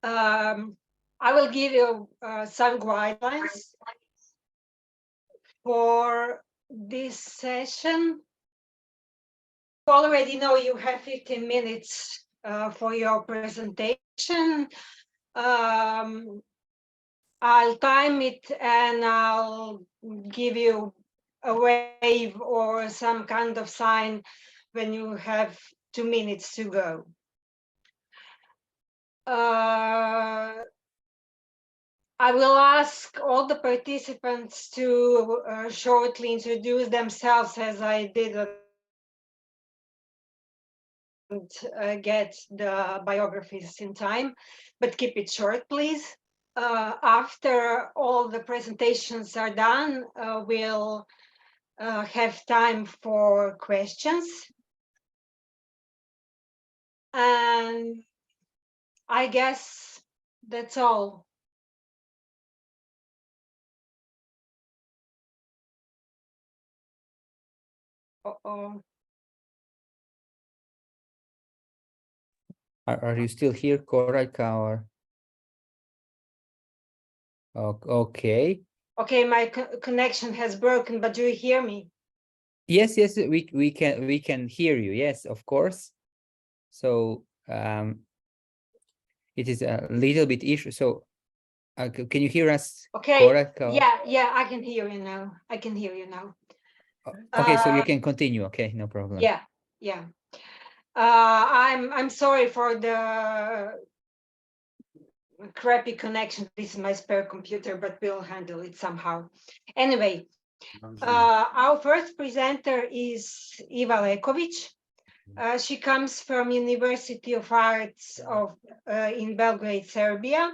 I will give you some guidelines for this session. You already know you have 15 minutes for your presentation. I'll time it and I'll give you a wave or some kind of sign when you have 2 minutes to go. I will ask all the participants to shortly introduce themselves as I didn't get the biographies in time, but keep it short, please. After all the presentations are done, we'll have time for questions. And I guess that's all. Uh-oh. Are you still here, Koraljka, or? Okay. Okay, my connection has broken, but do you hear me? Yes, we can hear you. Yes, of course. So it is a little bit issue. So can you hear us? Okay. Koraljka? Yeah, I can hear you now. I can hear you now. Okay, so you can continue. Okay, no problem. Yeah. I'm sorry for the crappy connection. This is my spare computer, but we'll handle it somehow. Anyway, our first presenter is Iva Leković. She comes from University of Arts in Belgrade, Serbia.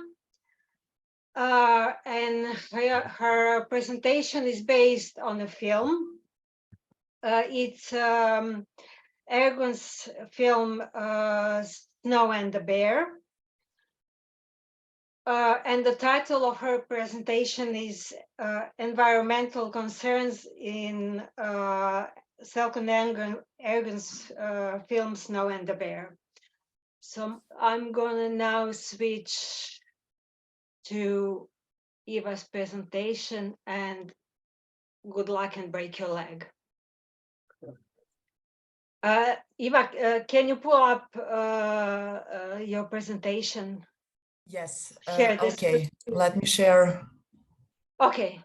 And her presentation is based on a film. It's Ergun's film, Snow and the Bear. And the title of her presentation is Environmental Concerns in Selcen Ergun's film, Snow and the Bear. So I'm gonna now switch to Iva's presentation, and good luck and break your leg. Iva, can you pull up your presentation? Yes, okay, let me share. Okay.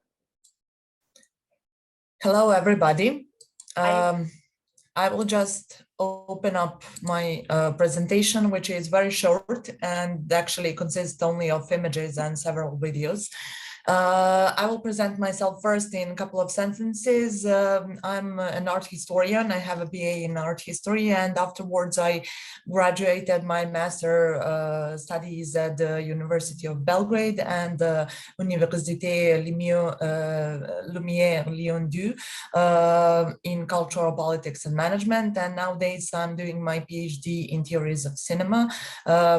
Hello, everybody. I will just open up my presentation, which is very short and actually consists only of images and several videos. I will present myself first in a couple of sentences. I'm an art historian. I have a BA in art history, and afterwards I graduated my master studies at the University of Belgrade and the Université Lumière Lyon 2 in cultural politics and management. And nowadays I'm doing my PhD in theories of cinema,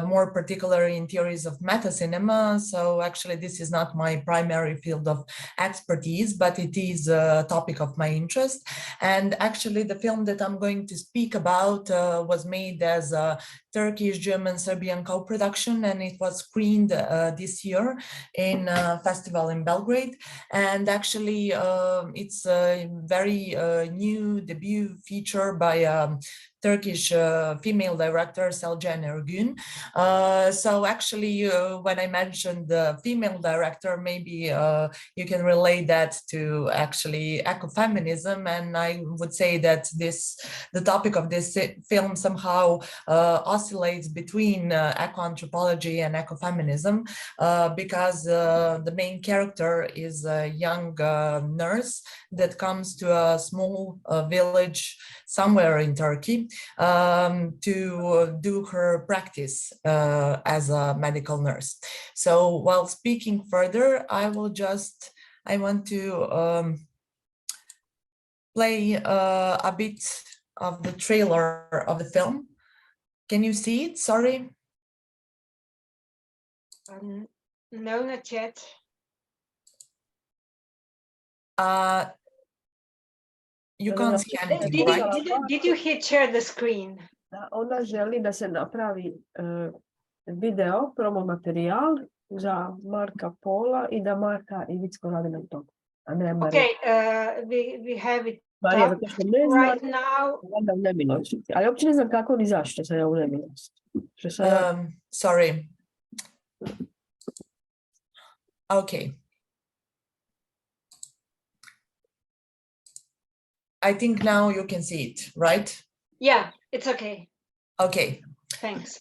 more particularly in theories of meta cinema. So actually this is not my primary field of expertise, but it is a topic of my interest. And actually the film that I'm going to speak about was made as a Turkish, German, Serbian co-production, and it was screened this year in a festival in Belgrade. And actually it's a very new debut feature by Turkish female director Selcen Ergun. So actually, when I mentioned the female director, maybe you can relate that to actually ecofeminism, and I would say that the topic of this film somehow oscillates between ecoanthropology and ecofeminism, because the main character is a young nurse that comes to a small village somewhere in Turkey to do her practice as a medical nurse. So while speaking further, I want to play a bit of the trailer of the film. Can you see it? Sorry. No, not yet. You can't see anything, right? Did you hit share the screen? Ona želi da se napravi video, promo materijal za Marka Pola i da Marka Ivicko radi na tom. A ne Marija. Okay, we have it Marija, up zato što ne zna, right now. valjda u nemilosti. Ali uopće ne znam kako ni zašto sam ja u nemilosti. Što sam ja... Sorry. Okay. I think now you can see it, right? Yeah, it's okay. Okay. Thanks.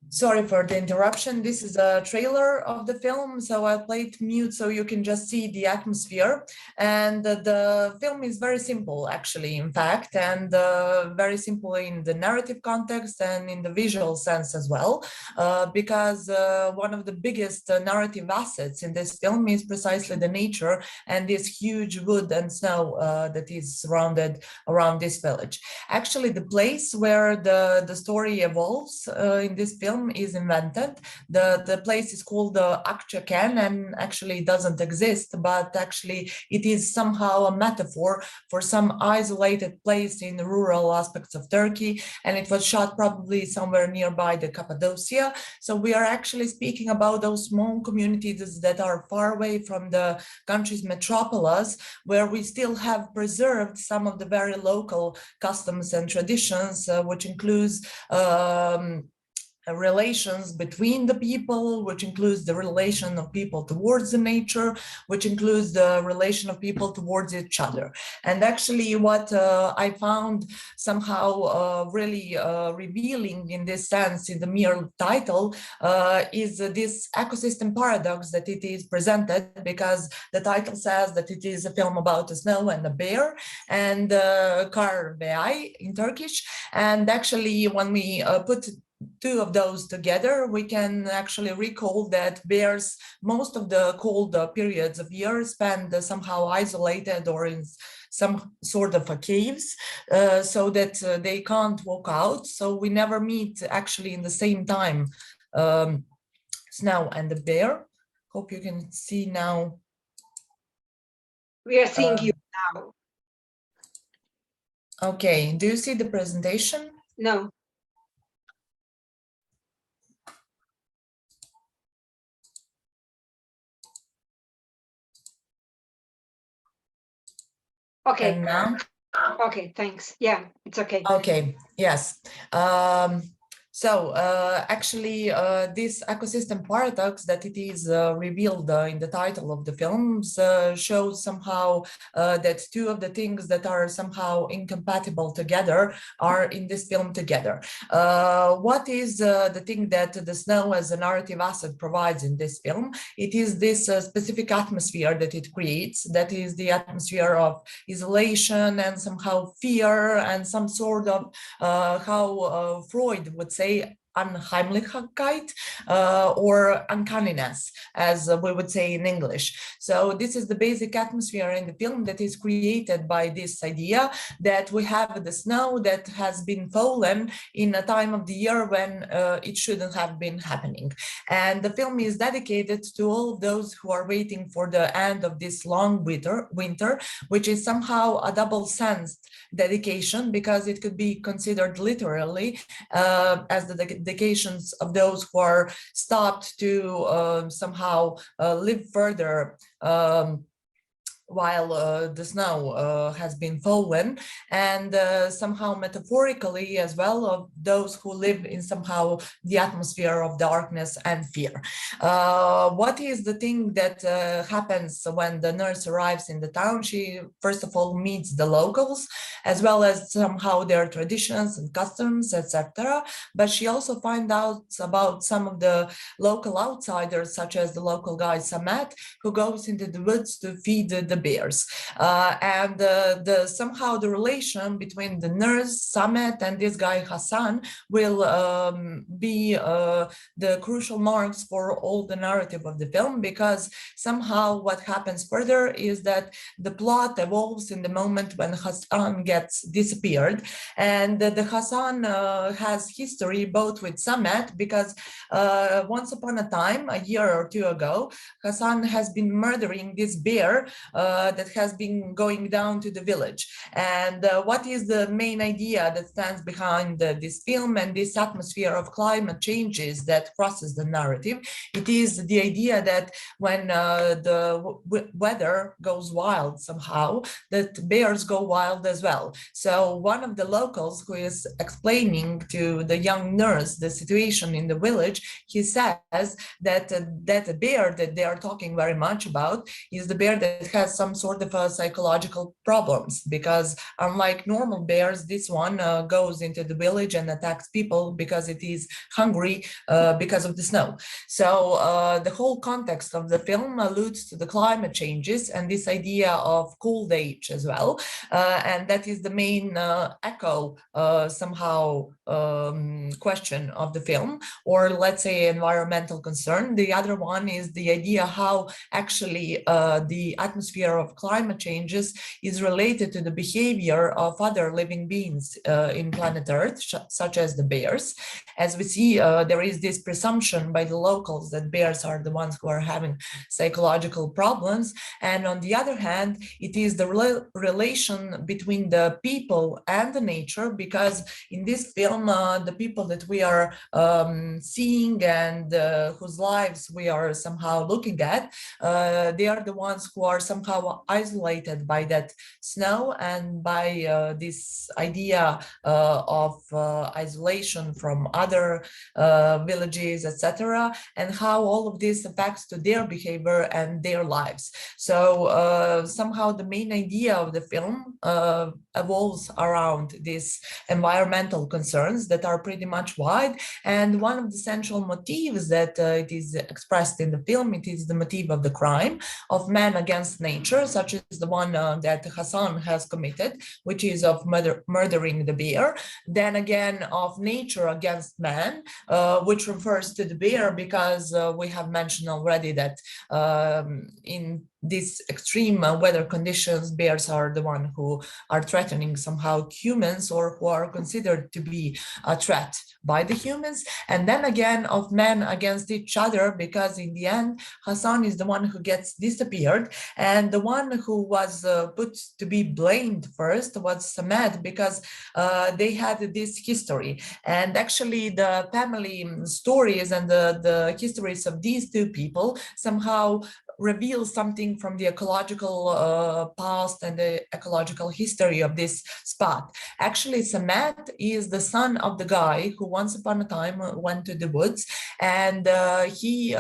Sorry for the interruption. This is a trailer of the film, so I'll play it mute so you can just see the atmosphere. And the film is very simple, actually, in fact, and very simple in the narrative context and in the visual sense as well, because one of the biggest narrative assets in this film is precisely the nature and this huge wood and snow that is surrounded around this village. Actually, the place where the story evolves in this film is invented. The place is called Akçaken, and actually it doesn't exist, but actually it is somehow a metaphor for some isolated place in the rural aspects of Turkey, and it was shot probably somewhere nearby the Cappadocia. So we are actually speaking about those small communities that are far away from the country's metropolis, where we still have preserved some of the very local customs and traditions, which includes relations between the people, which includes the relation of people towards the nature, which includes the relation of people towards each other. And actually what I found somehow really revealing in this sense in the mere title is this ecosystem paradox that it is presented, because the title says that it is a film about the snow and the bear, and kar beay in Turkish. And actually when we put two of those together, we can actually recall that bears most of the cold periods of year spend somehow isolated or in some sort of a caves, so that they can't walk out. So we never meet actually in the same time, snow and the bear. Hope you can see now. We are seeing you now. Okay, do you see the presentation? No. Okay. And now? Okay, thanks. Yeah, it's okay. Okay, yes. Actually, this ecosystem paradox that it is revealed in the title of the films shows somehow that two of the things that are somehow incompatible together are in this film together. What is the thing that the snow as a narrative asset provides in this film? It is this specific atmosphere that it creates, that is the atmosphere of isolation and somehow fear and some sort of how Freud would say Unheimlichkeit, or uncanniness, as we would say in English. So this is the basic atmosphere in the film that is created by this idea that we have the snow that has been fallen in a time of the year when it shouldn't have been happening. And the film is dedicated to all of those who are waiting for the end of this long winter, which is somehow a double-sensed dedication, because it could be considered literally as the dedications of those who are stopped to somehow live further while the snow has been fallen, and somehow metaphorically as well of those who live in somehow the atmosphere of darkness and fear. What is the thing that happens when the nurse arrives in the town? She first of all meets the locals, as well as somehow their traditions and customs, etc. But she also finds out about some of the local outsiders, such as the local guy Samet, who goes into the woods to feed the bears. And somehow the relation between the nurse Samet and this guy Hassan will be the crucial marks for all the narrative of the film, because somehow what happens further is that the plot evolves in the moment when Hassan gets disappeared. And the Hassan has history both with Samet, because once upon a time, a year or two ago, Hassan has been murdering this bear that has been going down to the village. And what is the main idea that stands behind this film and this atmosphere of climate changes that crosses the narrative? It is the idea that when the weather goes wild somehow, that bears go wild as well. So one of the locals who is explaining to the young nurse the situation in the village, he says that that bear that they are talking very much about is the bear that has some sort of psychological problems, because unlike normal bears, this one goes into the village and attacks people because it is hungry because of the snow. So the whole context of the film alludes to the climate changes and this idea of cold age as well. And that is the main echo somehow question of the film, or let's say environmental concern. The other one is the idea how actually the atmosphere of climate changes is related to the behavior of other living beings in planet Earth, such as the bears. As we see, there is this presumption by the locals that bears are the ones who are having psychological problems. And on the other hand, it is the relation between the people and the nature, because in this film, the people that we are seeing and whose lives we are somehow looking at, they are the ones who are somehow isolated by that snow and by this idea of isolation from other villages, etc., and how all of this affects to their behavior and their lives. So somehow the main idea of the film evolves around these environmental concerns that are pretty much wide. And one of the central motifs that it is expressed in the film, it is the motif of the crime of man against nature, such as the one that Hassan has committed, which is of murdering the bear. Then again, of nature against man, which refers to the bear, because we have mentioned already that in these extreme weather conditions, bears are the one who are threatening somehow humans, or who are considered to be a threat by the humans. And then again, of men against each other, because in the end, Hassan is the one who gets disappeared, and the one who was put to be blamed first was Samed, because they had this history. And actually the family stories and the histories of these two people somehow reveal something from the ecological past and the ecological history of this spot. Actually, Samet is the son of the guy who once upon a time went to the woods, and he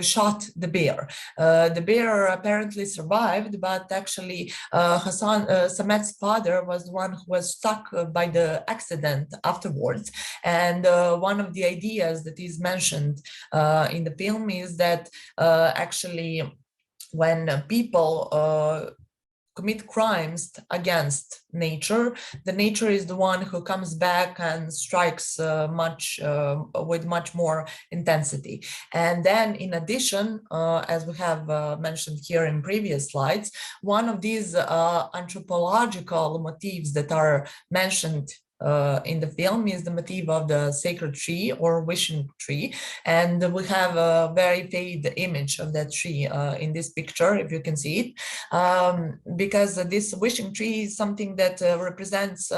shot the bear. The bear apparently survived, but actually Samet's father was the one who was struck by the accident afterwards. And one of the ideas that is mentioned in the film is that actually when people commit crimes against nature, the nature is the one who comes back and strikes with much more intensity. And then in addition, as we have mentioned here in previous slides, one of these anthropological motifs that are mentioned in the film is the motif of the sacred tree or wishing tree. And we have a very vivid image of that tree in this picture, if you can see it, because this wishing tree is something that represents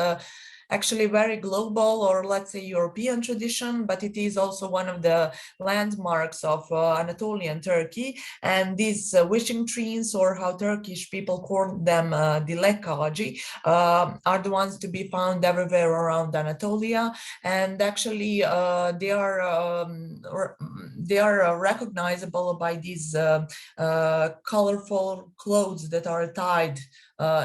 actually very global, or let's say European tradition, but it is also one of the landmarks of Anatolian Turkey. And these wishing trees, or how Turkish people call them, dilekağacı, are the ones to be found everywhere around Anatolia. And actually they are recognizable by these colorful clothes that are tied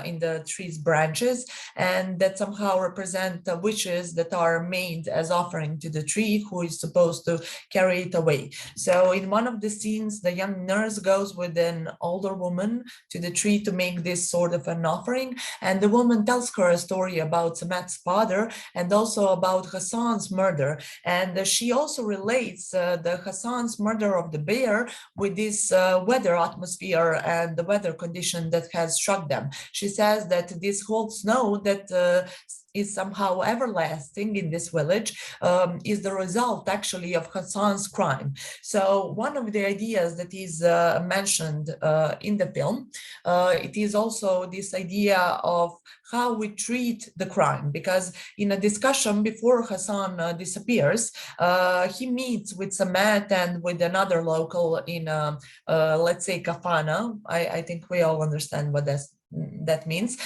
in the tree's branches, and that somehow represent wishes that are made as offering to the tree, who is supposed to carry it away. So in one of the scenes, the young nurse goes with an older woman to the tree to make this sort of an offering, and the woman tells her a story about Samet's father and also about Hassan's murder. And she also relates the Hassan's murder of the bear with this weather atmosphere and the weather condition that has struck them. she says that this whole snow that is somehow everlasting in this village is the result actually of Hassan's crime. So one of the ideas that is mentioned in the film, it is also this idea of how we treat the crime, because in a discussion before Hassan disappears, he meets with Samet and with another local in, let's say, Kafana. I think we all understand what that means.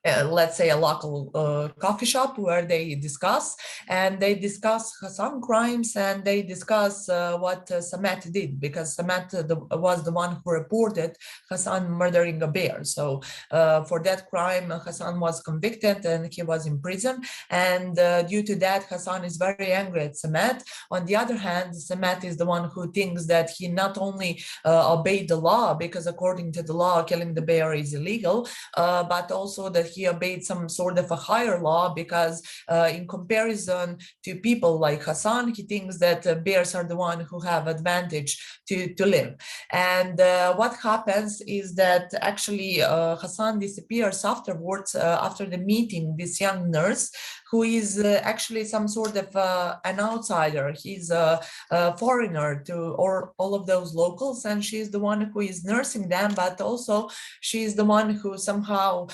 Let's say a local coffee shop where they discuss Hassan crimes, and they discuss what Samet did, because Samet was the one who reported Hassan murdering a bear. So for that crime, Hassan was convicted and he was in prison. And due to that, Hassan is very angry at Samet. On the other hand, Samet is the one who thinks that he not only obeyed the law, because according to the law, killing the bear is illegal, but also that he obeyed some sort of a higher law, because in comparison to people like Hassan, he thinks that bears are the one who have advantage to live. And what happens is that actually Hassan disappears afterwards, after the meeting, this young nurse, who is actually some sort of an outsider. He's a foreigner to all of those locals, and she's the one who is nursing them, but also she's the one who somehow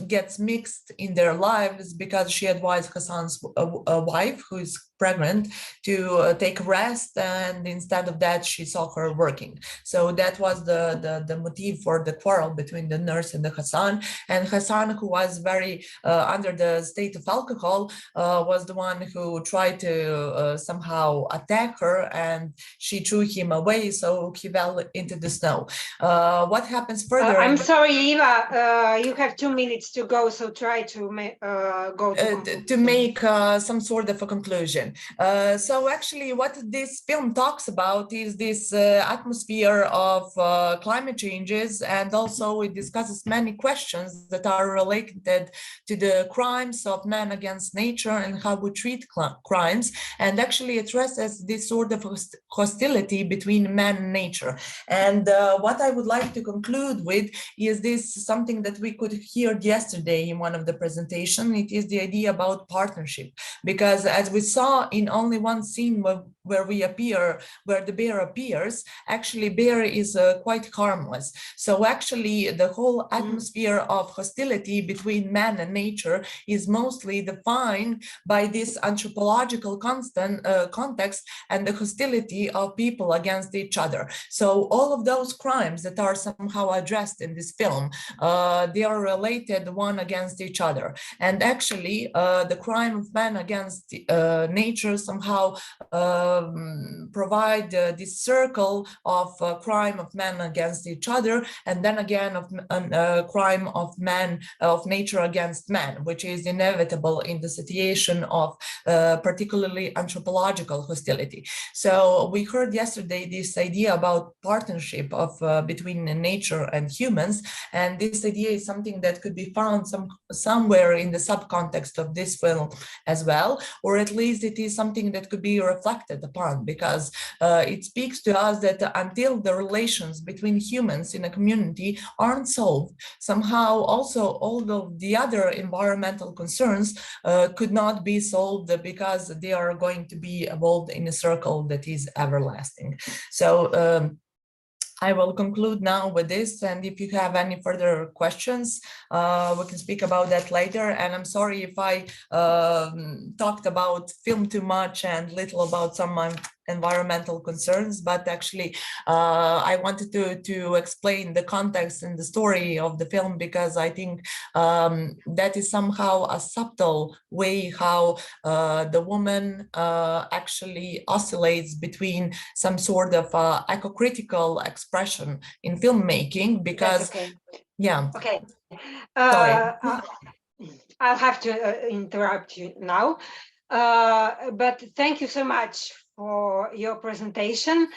gets mixed in their lives, because she advised Hassan's wife, who is pregnant, to take rest, and instead of that she saw her working. So that was the motive for the quarrel between the nurse and the Hassan. And Hassan, who was very under the state of alcohol, was the one who tried to somehow attack her, and she threw him away, so he fell into the snow. What happens further? I'm sorry, Eva, you have 2 minutes to go, so try to go to make some sort of a conclusion. So actually what this film talks about is this atmosphere of climate changes, and also it discusses many questions that are related to the crimes of man against nature and how we treat crimes, and actually addresses this sort of hostility between man and nature. And what I would like to conclude with is this something that we could hear yesterday in one of the presentation. It is the idea about partnership, because as we saw in only one scene where the bear appears, actually bear is quite harmless. So actually the whole atmosphere of hostility between man and nature is mostly defined by this anthropological context and the hostility of people against each other. So all of those crimes that are somehow addressed in this film, they are related one against each other. And actually the crime of man against nature somehow provide this circle of crime of man against each other, and then again of crime of nature against man, which is inevitable in the situation of particularly anthropological hostility. So we heard yesterday this idea about partnership of between nature and humans, and this idea is something that could be found somewhere in the subcontext of this film as well, or at least it is something that could be reflected upon, because it speaks to us that until the relations between humans in a community aren't solved, somehow also all of the other environmental concerns could not be solved, because they are going to be evolved in a circle that is everlasting. So I will conclude now with this, and if you have any further questions, we can speak about that later. And I'm sorry if I talked about film too much and little about some environmental concerns, but actually I wanted to explain the context and the story of the film, because I think that is somehow a subtle way how the woman actually oscillates between some sort of eco-critical expression in filmmaking, because yeah. Okay. Sorry. I'll have to interrupt you now, but thank you so much for your presentation.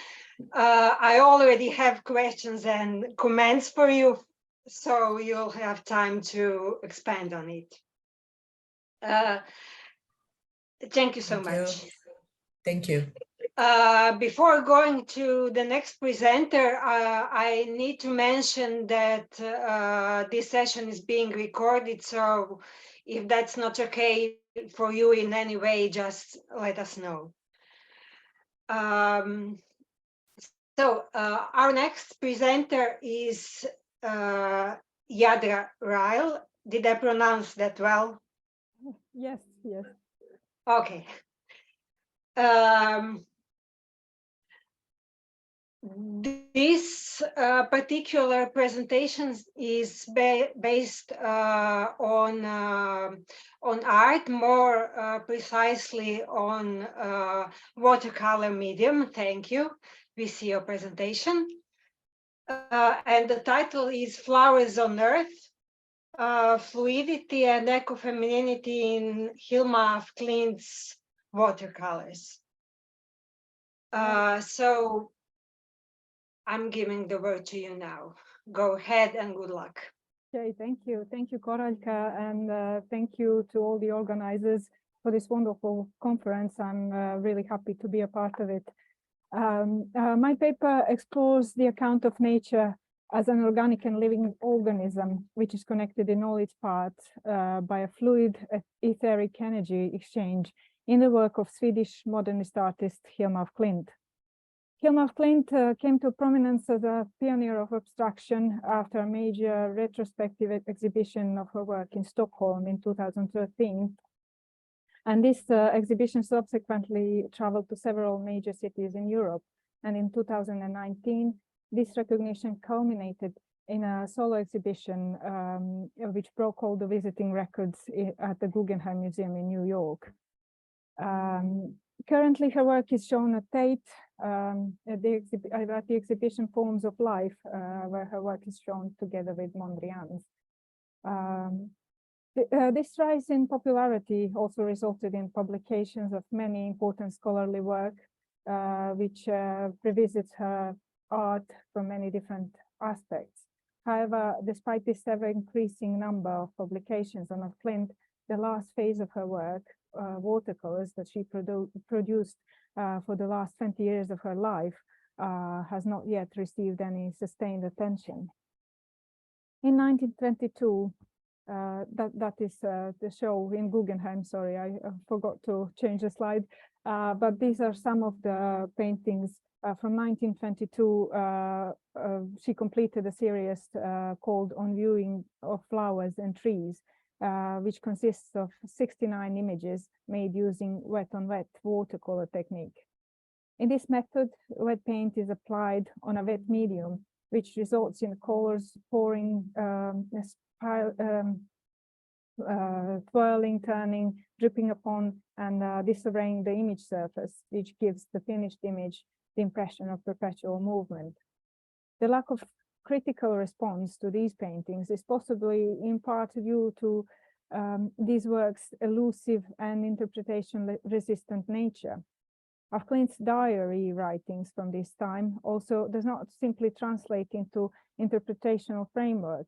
I already have questions and comments for you, so you'll have time to expand on it. Thank you so much. Thank you. Before going to the next presenter, I need to mention that this session is being recorded. So if that's not okay for you in any way, just let us know. Our next presenter is Jadra Ryle. Did I pronounce that well? Yes, yes. Okay. This particular presentation is based on art, more precisely on watercolor medium. Thank you. We see your presentation. And the title is Flowers on Earth, Fluidity and Ecofemininity in Hilma of Klint's Watercolors. So I'm giving the word to you now. Go ahead and good luck. Okay, thank you. Thank you, Koraljka, and thank you to all the organizers for this wonderful conference. I'm really happy to be a part of it. My paper explores the account of nature as an organic and living organism, which is connected in all its parts by a fluid etheric energy exchange in the work of Swedish modernist artist Hilma af Klint. Hilma af Klint came to prominence as a pioneer of abstraction after a major retrospective exhibition of her work in Stockholm in 2013. And this exhibition subsequently traveled to several major cities in Europe. And in 2019, this recognition culminated in a solo exhibition which broke all the visiting records at the Guggenheim Museum in New York. Currently, her work is shown at Tate at the exhibition Forms of Life, where her work is shown together with Mondrian's. This rise in popularity also resulted in publications of many important scholarly work, which revisits her art from many different aspects. However, despite this ever-increasing number of publications on Klint, the last phase of her work, Watercolours, that she produced for the last 20 years of her life, has not yet received any sustained attention. In 1922, that is the show in Guggenheim, sorry, I forgot to change the slide, but these are some of the paintings from 1922. She completed a series called On Viewing of Flowers and Trees, which consists of 69 images made using wet-on-wet watercolor technique. In this method, wet paint is applied on a wet medium, which results in colors pouring, twirling, turning, dripping upon, and disarraying the image surface, which gives the finished image the impression of perpetual movement. The lack of critical response to these paintings is possibly in part due to these works' elusive and interpretation-resistant nature. Af Klint's diary writings from this time also does not simply translate into interpretational framework,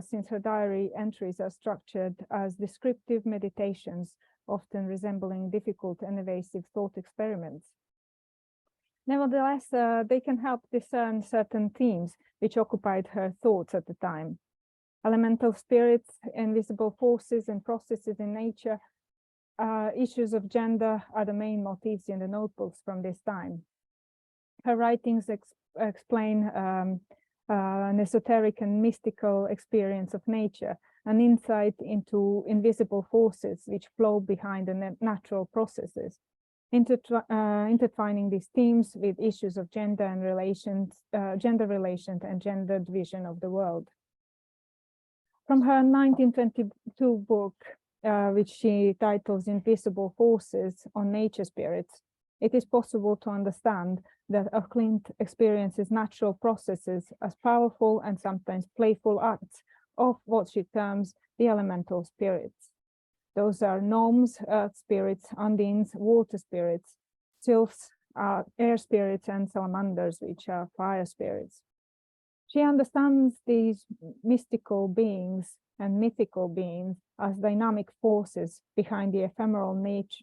since her diary entries are structured as descriptive meditations, often resembling difficult and evasive thought experiments. Nevertheless, they can help discern certain themes which occupied her thoughts at the time. Elemental spirits, invisible forces and processes in nature, issues of gender are the main motifs in the notebooks from this time. Her writings explain an esoteric and mystical experience of nature, an insight into invisible forces which flow behind the natural processes, intertwining these themes with issues of gender and relations, gender relations and gendered vision of the world. From her 1922 book, which she titles Invisible Forces on Nature Spirits, it is possible to understand that Af Klint experiences natural processes as powerful and sometimes playful acts of what she terms the elemental spirits. Those are gnomes, earth spirits, undines, water spirits, sylphs, air spirits, and salamanders, which are fire spirits. She understands these mystical beings and mythical beings as dynamic forces behind the ephemeral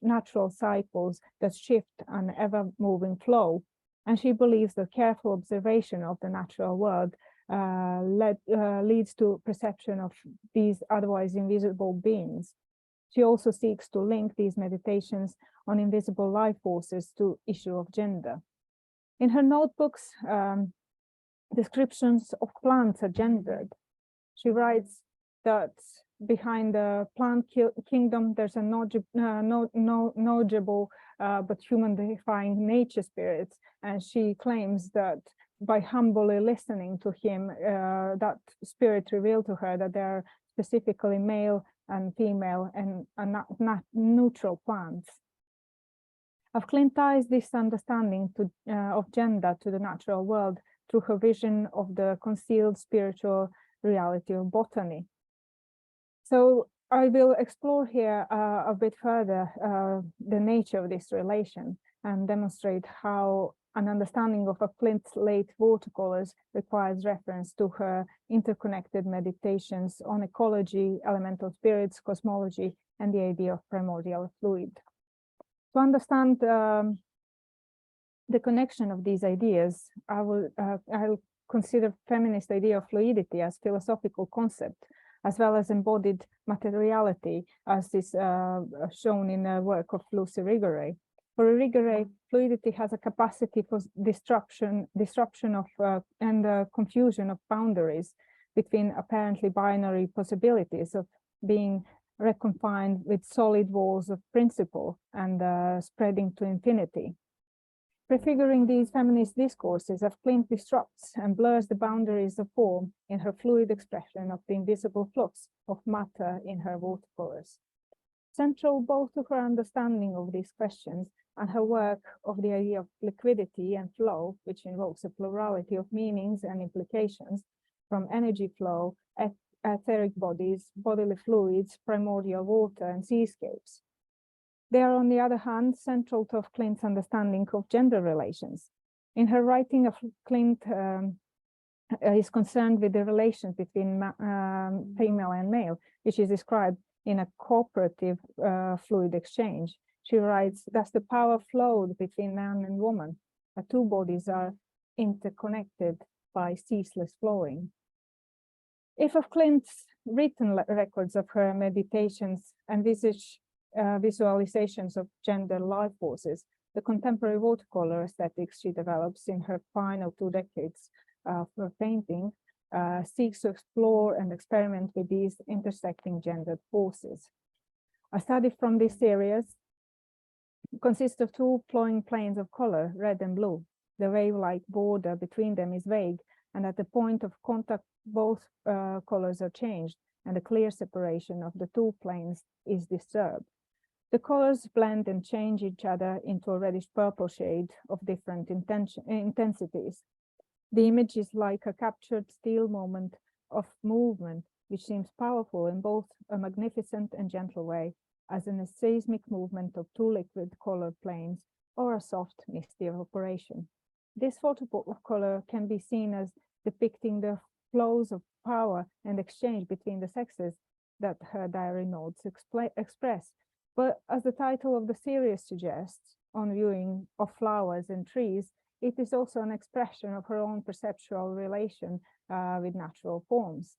natural cycles that shift an ever-moving flow. And she believes that careful observation of the natural world leads to perception of these otherwise invisible beings. She also seeks to link these meditations on invisible life forces to issue of gender. In her notebooks, descriptions of plants are gendered. She writes that behind the plant kingdom, there's a knowledgeable but human-defying nature spirits, and she claims that by humbly listening to him, that spirit revealed to her that there are specifically male and female and not neutral plants. Of Klint ties this understanding of gender to the natural world through her vision of the concealed spiritual reality of botany. So I will explore here a bit further the nature of this relation and demonstrate how an understanding of Klint's late watercolors requires reference to her interconnected meditations on ecology, elemental spirits, cosmology, and the idea of primordial fluid. To understand the connection of these ideas, I'll consider feminist idea of fluidity as philosophical concept, as well as embodied materiality, as is shown in the work of Lucy Irigaray. For Irigaray, fluidity has a capacity for disruption of and confusion of boundaries between apparently binary possibilities of being reconfined with solid walls of principle and spreading to infinity. Prefiguring these feminist discourses, Klint disrupts and blurs the boundaries of form in her fluid expression of the invisible flux of matter in her watercolors. Central both to her understanding of these questions and her work of the idea of liquidity and flow, which invokes a plurality of meanings and implications from energy flow, etheric bodies, bodily fluids, primordial water, and seascapes. They are, on the other hand, central to Klint's understanding of gender relations. In her writing, Klint is concerned with the relations between female and male, which is described in a cooperative fluid exchange. She writes, "Thus the power flowed between man and woman. The two bodies are interconnected by ceaseless flowing." If of Klint's written records of her meditations envisage visualizations of gender life forces, the contemporary watercolor aesthetics she develops in her final 2 decades of painting seeks to explore and experiment with these intersecting gendered forces. A study from these areas consists of 2 flowing planes of color, red and blue. The wave-like border between them is vague, and at the point of contact, both colors are changed, and the clear separation of the 2 planes is disturbed. The colors blend and change each other into a reddish-purple shade of different intensities. The image is like a captured still moment of movement, which seems powerful in both a magnificent and gentle way, as in a seismic movement of 2 liquid color planes or a soft, misty evaporation. This photo of color can be seen as depicting the flows of power and exchange between the sexes that her diary notes express. But as the title of the series suggests, on viewing of flowers and trees, it is also an expression of her own perceptual relation with natural forms.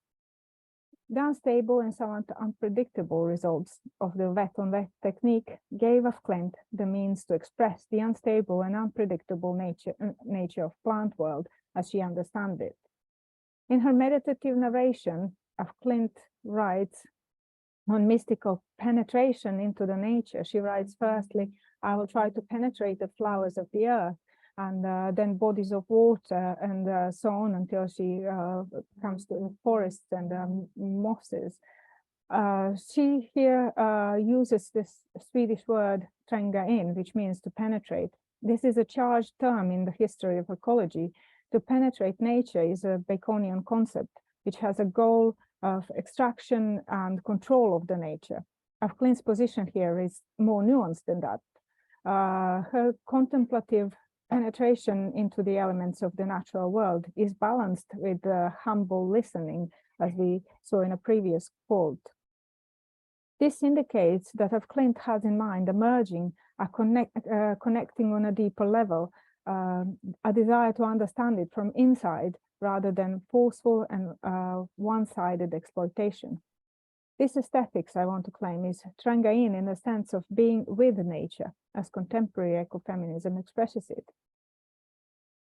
The unstable and somewhat unpredictable results of the wet-on-wet technique gave of Klint the means to express the unstable and unpredictable nature of plant world as she understands it. In her meditative narration, of Klint writes on mystical penetration into the nature. She writes, firstly, "I will try to penetrate the flowers of the earth," and then bodies of water, and so on until she comes to forests and mosses. She here uses this Swedish word tränga in, which means to penetrate. This is a charged term in the history of ecology. To penetrate nature is a Baconian concept, which has a goal of extraction and control of the nature. Of Klint's position here is more nuanced than that. Her contemplative penetration into the elements of the natural world is balanced with humble listening, as we saw in a previous quote. This indicates that of Klint has in mind emerging, connecting on a deeper level, a desire to understand it from inside rather than forceful and one-sided exploitation. This aesthetics, I want to claim, is Trangain in the sense of being with nature, as contemporary ecofeminism expresses it.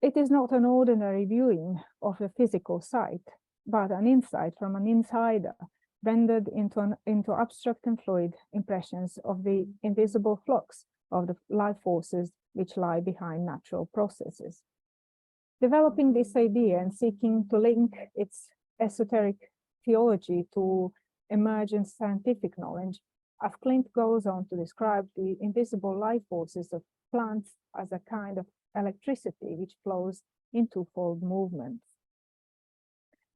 It is not an ordinary viewing of the physical site, but an insight from an insider, rendered into abstract and fluid impressions of the invisible flux of the life forces which lie behind natural processes. Developing this idea and seeking to link its esoteric theology to emergent scientific knowledge, as Klint goes on to describe the invisible life forces of plants as a kind of electricity which flows in twofold movements.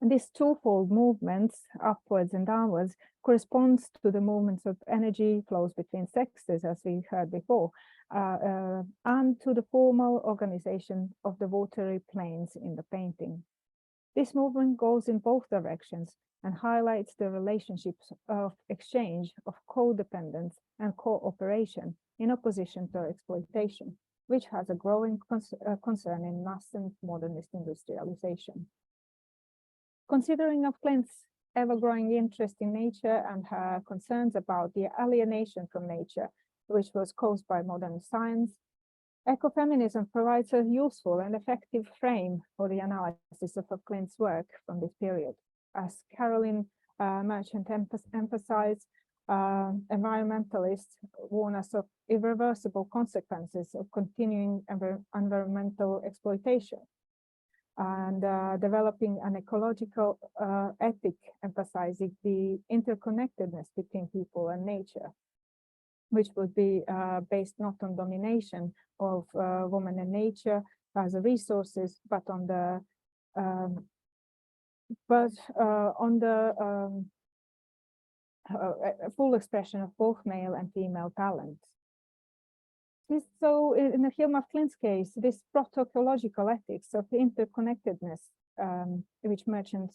And this twofold movements, upwards and downwards, corresponds to the movements of energy flows between sexes, as we heard before, and to the formal organization of the watery planes in the painting. This movement goes in both directions and highlights the relationships of exchange, of codependence and cooperation in opposition to exploitation, which has a growing concern in nascent modernist industrialization. Considering of Klint's ever-growing interest in nature and her concerns about the alienation from nature, which was caused by modern science, ecofeminism provides a useful and effective frame for the analysis of Klint's work from this period. As Caroline Merchant emphasized, environmentalists warn us of irreversible consequences of continuing environmental exploitation, and developing an ecological ethic emphasizing the interconnectedness between people and nature, which would be based not on domination of woman and nature as resources, but on the full expression of both male and female talents. So in the Hilma of Klint's case, this protocological ethics of interconnectedness, which Merchant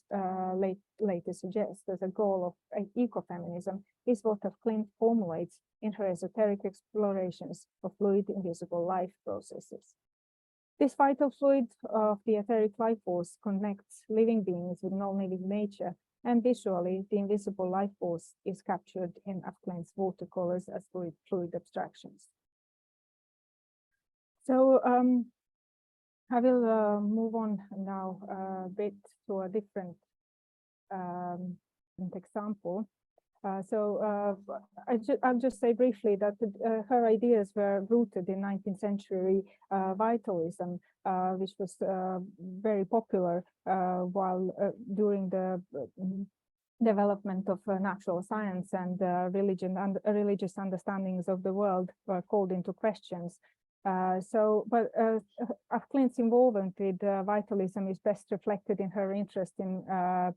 later suggests as a goal of ecofeminism, is what of Klint formulates in her esoteric explorations of fluid invisible life processes. This vital fluid of the etheric life force connects living beings with non-living nature, and visually the invisible life force is captured in Klint's watercolors as fluid abstractions. So I will move on now a bit to a different example. I'll just say briefly that her ideas were rooted in 19th century vitalism, which was very popular during the development of natural science, and religion and religious understandings of the world were called into questions. Klint's involvement with vitalism is best reflected in her interest in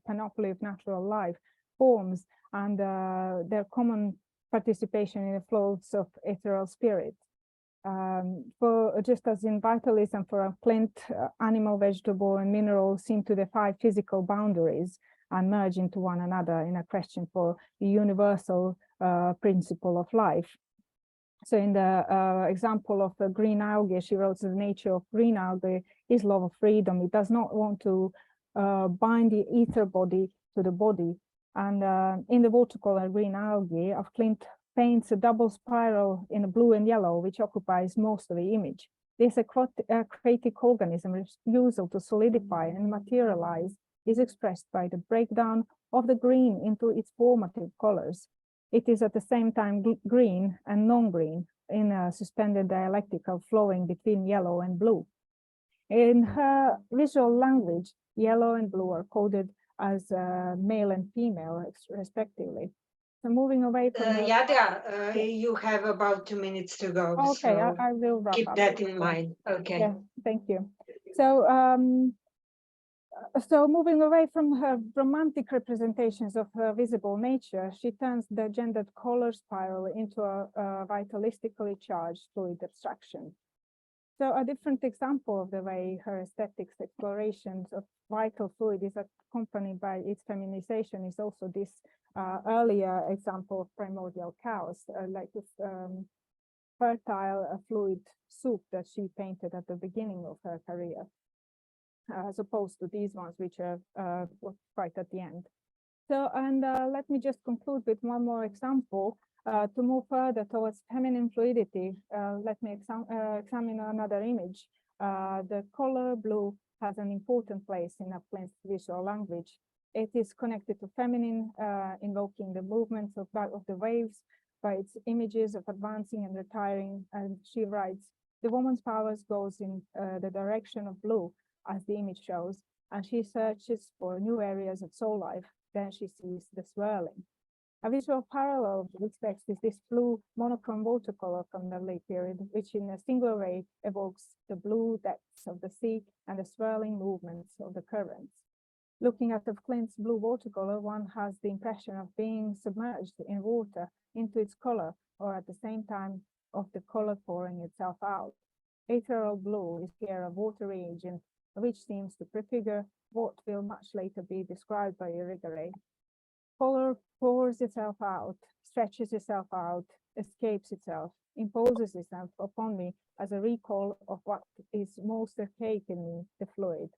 panoply of natural life forms and their common participation in the flows of ethereal spirit. Just as in vitalism, for Klint, animal, vegetable, and mineral seem to defy physical boundaries and merge into one another in a question for the universal principle of life. So in the example of the green algae, she wrote the nature of green algae is love of freedom. It does not want to bind the ether body to the body. And in the watercolor green algae, of Klint paints a double spiral in blue and yellow, which occupies most of the image. This aquatic organism's refusal to solidify and materialize is expressed by the breakdown of the green into its formative colors. It is at the same time green and non-green in a suspended dialectical flowing between yellow and blue. In her visual language, yellow and blue are coded as male and female, respectively. So moving away from Jadra, you have about 2 minutes to go. Okay, so I will wrap keep up. that in mind. Okay. Yeah, thank you. So moving away from her romantic representations of her visible nature, she turns the gendered color spiral into a vitalistically charged fluid abstraction. So a different example of the way her aesthetics explorations of vital fluid is accompanied by its feminization is also this earlier example of primordial chaos, like this fertile fluid soup that she painted at the beginning of her career, as opposed to these ones which are right at the end. So, and let me just conclude with one more example. To move further towards feminine fluidity, let me examine another image. The color blue has an important place in Klint's visual language. It is connected to feminine, invoking the movements of the waves by its images of advancing and retiring. And she writes, the woman's powers goes in the direction of blue, as the image shows, and she searches for new areas of soul life. Then she sees the swirling. A visual parallel of this text is this blue monochrome watercolor from the late period, which in a singular way evokes the blue depths of the sea and the swirling movements of the currents. Looking at Klint's blue watercolor, one has the impression of being submerged in water into its color, or at the same time of the color pouring itself out. Ethereal blue is here a watery agent, which seems to prefigure what will much later be described by Irigaray. Color pours itself out, stretches itself out, escapes itself, imposes itself upon me as a recall of what is most archaic in me, the fluid,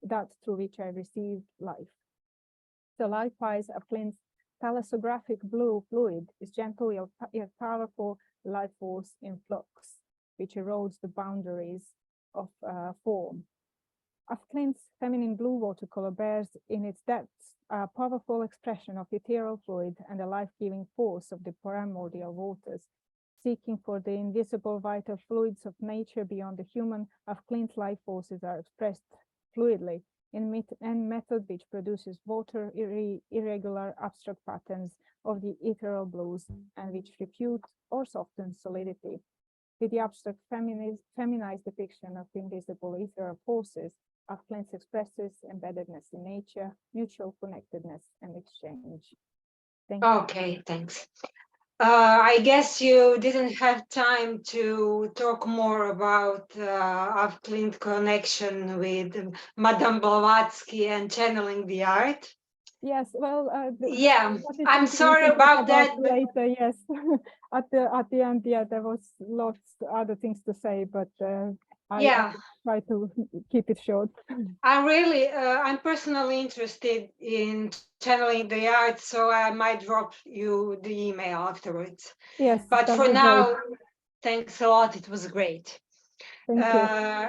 that through which I received life. So likewise, Klint's thalassographic blue fluid is gentle yet powerful life force in flux, which erodes the boundaries of form. Klint's feminine blue watercolor bears in its depths a powerful expression of ethereal fluid and the life-giving force of the primordial waters. Seeking for the invisible vital fluids of nature beyond the human, Klint's life forces are expressed fluidly in a method which produces water irregular abstract patterns of the ethereal blues and which refute or soften solidity. With the abstract feminized depiction of invisible ethereal forces, Klint expresses embeddedness in nature, mutual connectedness, and exchange. Thank you. Okay, thanks. I guess you didn't have time to talk more about Klint connection with Madame Blavatsky and channeling the art. Yes, well, yeah, I'm sorry about that. Later, yes, at the end, yeah, there was lots other things to say, but I try to keep it short. I'm personally interested in channeling the art, so I might drop you the email afterwards. Yes, but for now, thanks a lot. It was great. Thank you.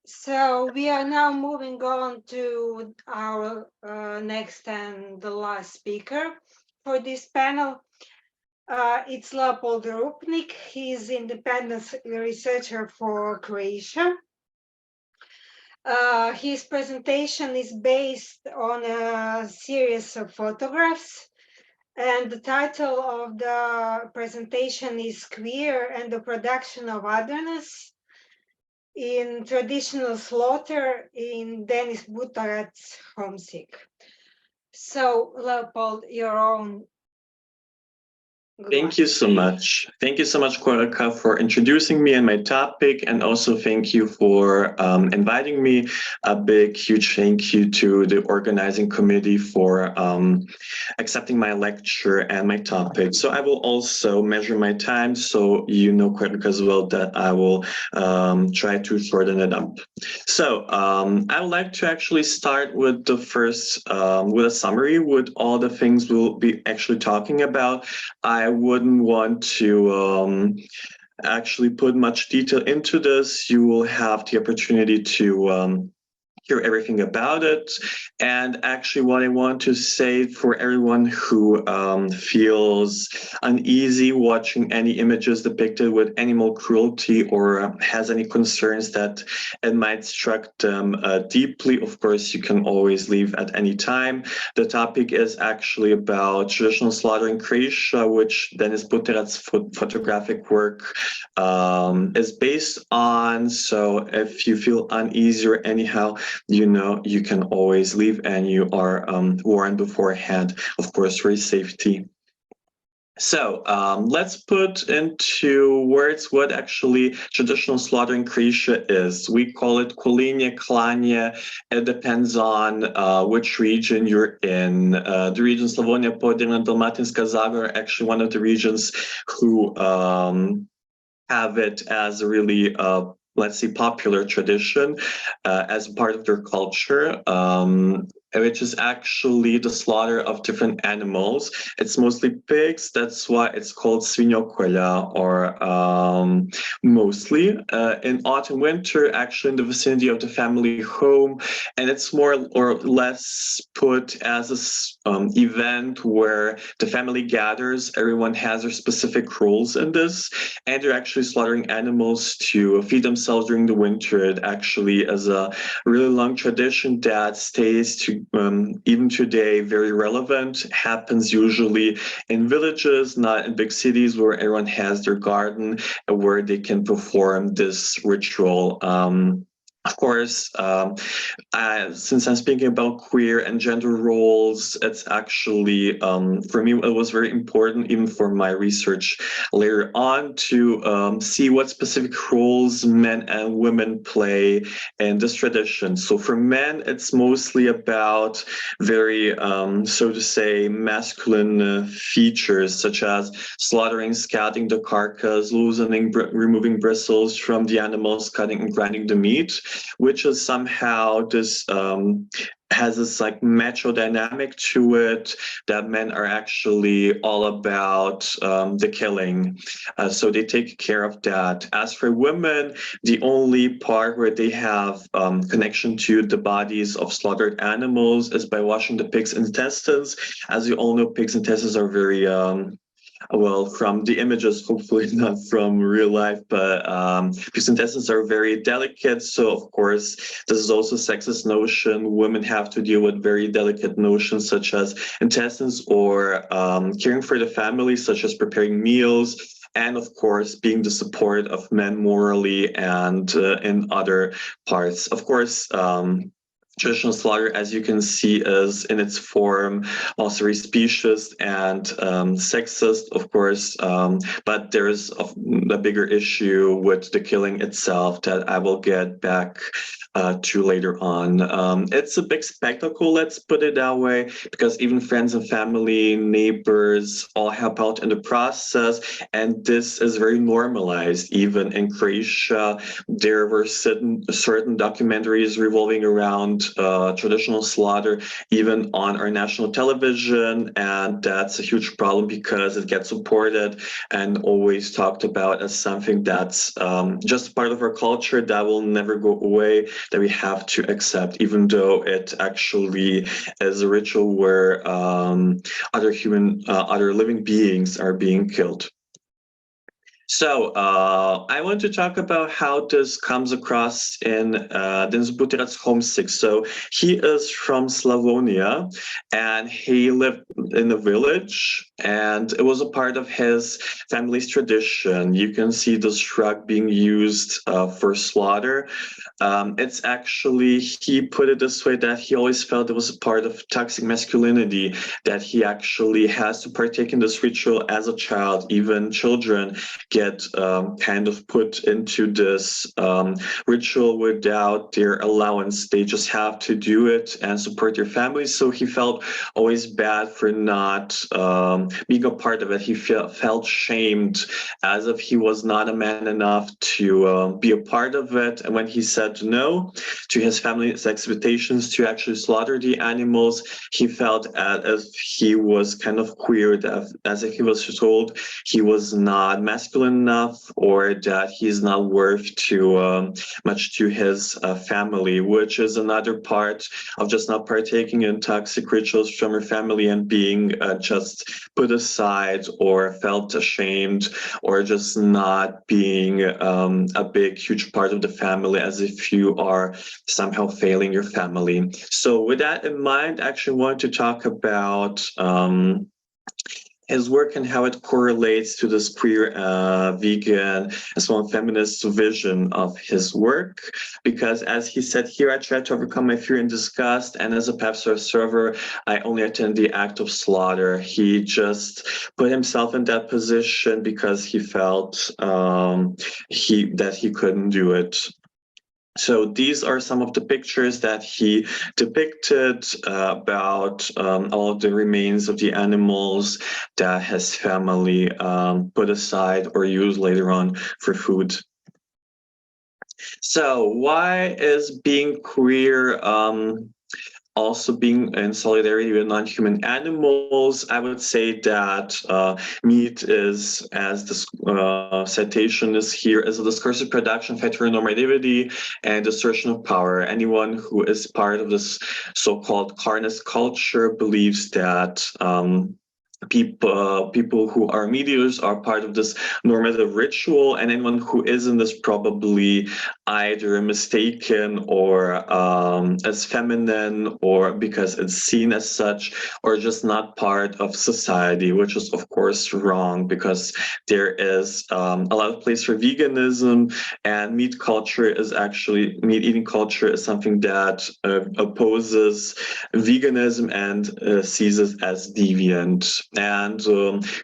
So we are now moving on to our next and the last speaker for this panel. It's Leopold Rupnik. He's independent researcher for Croatia. His presentation is based on a series of photographs, and the title of the presentation is Queer and the Production of Otherness in Traditional Slaughter in Denis Butorac's Homesick. So, Leopold, your own. Thank you so much. Thank you so much, Koraljka, for introducing me and my topic, and also thank you for inviting me. A big, huge thank you to the organizing committee for accepting my lecture and my topic. So I will also measure my time, so you know, Koraljka, as well, that I will try to shorten it up. So I would like to actually start with the first, with a summary with all the things we'll be actually talking about. I wouldn't want to actually put much detail into this. You will have the opportunity to hear everything about it. And actually what I want to say for everyone who feels uneasy watching any images depicted with animal cruelty or has any concerns that it might struck them deeply, of course, you can always leave at any time. The topic is actually about traditional slaughter in Croatia, which Denis Butorac's photographic work is based on. So if you feel uneasy or anyhow, you know, you can always leave, and you are warned beforehand, of course, for your safety. So let's put into words what actually traditional slaughter in Croatia is. We call it koljenje, klanje. It depends on which region you're in. The region Slavonia, Podrinja, Dalmatinska Zagora are actually one of the regions who have it as a really, let's say, popular tradition as part of their culture. Which is actually the slaughter of different animals. It's mostly pigs. That's why it's called svinjokolja, or mostly. In autumn, winter, actually in the vicinity of the family home. And it's more or less put as an event where the family gathers. Everyone has their specific roles in this. And they're actually slaughtering animals to feed themselves during the winter. It actually is a really long tradition that stays to even today very relevant. Happens usually in villages, not in big cities where everyone has their garden and where they can perform this ritual. Of course, since I'm speaking about queer and gender roles, it's actually, for me, it was very important, even for my research later on, to see what specific roles men and women play in this tradition. So for men, it's mostly about very, so to say, masculine features, such as slaughtering, scalding the carcass, loosening, removing bristles from the animals, cutting and grinding the meat, which is somehow this has this like macho dynamic to it, that men are actually all about the killing. So they take care of that. As for women, the only part where they have connection to the bodies of slaughtered animals is by washing the pig's intestines. As you all know, pig's intestines are very well, from the images, hopefully not from real life, but pig's intestines are very delicate. So, of course, this is also a sexist notion. Women have to deal with very delicate notions such as intestines, or caring for the family, such as preparing meals, and of course, being the support of men morally and in other parts. Of course, traditional slaughter, as you can see, is in its form also very specious and sexist, of course, but there is a bigger issue with the killing itself that I will get back to later on. It's a big spectacle, let's put it that way, because even friends and family, neighbors all help out in the process, and this is very normalized. Even in Croatia, there were certain documentaries revolving around traditional slaughter, even on our national television, and that's a huge problem because it gets supported and always talked about as something that's just part of our culture that will never go away, that we have to accept, even though it actually is a ritual where other living beings are being killed. So I want to talk about how this comes across in Denis Butorac's Homesick. So he is from Slavonia, and he lived in a village, and it was a part of his family's tradition. You can see the shrug being used for slaughter. It's actually, he put it this way, that he always felt it was a part of toxic masculinity, that he actually has to partake in this ritual as a child. Even children get kind of put into this ritual without their allowance. They just have to do it and support their families. So he felt always bad for not being a part of it. He felt shamed, as if he was not a man enough to be a part of it. And when he said no to his family's expectations to actually slaughter the animals, he felt as if he was kind of queer, as if he was told he was not masculine enough, or that he's not worth too much to his family, which is another part of just not partaking in toxic rituals from your family and being just put aside, or felt ashamed, or just not being a big, huge part of the family, as if you are somehow failing your family. So with that in mind, I actually want to talk about his work and how it correlates to this queer, vegan, as well as feminist vision of his work. Because as he said here, I tried to overcome my fear and disgust, and as a pastor server, I only attend the act of slaughter. He just put himself in that position because he felt that he couldn't do it. So these are some of the pictures that he depicted about all of the remains of the animals that his family put aside or used later on for food. So why is being queer also being in solidarity with non-human animals? I would say that meat is, as the citation is here, is a discursive production of heteronormativity and assertion of power. Anyone who is part of this so-called carnist culture believes that people who are mediators are part of this normative ritual, and anyone who isn't is probably either mistaken or as feminine, or because it's seen as such, or just not part of society, which is of course wrong, because there is a lot of place for veganism, and meat eating culture is something that opposes veganism and sees it as deviant. And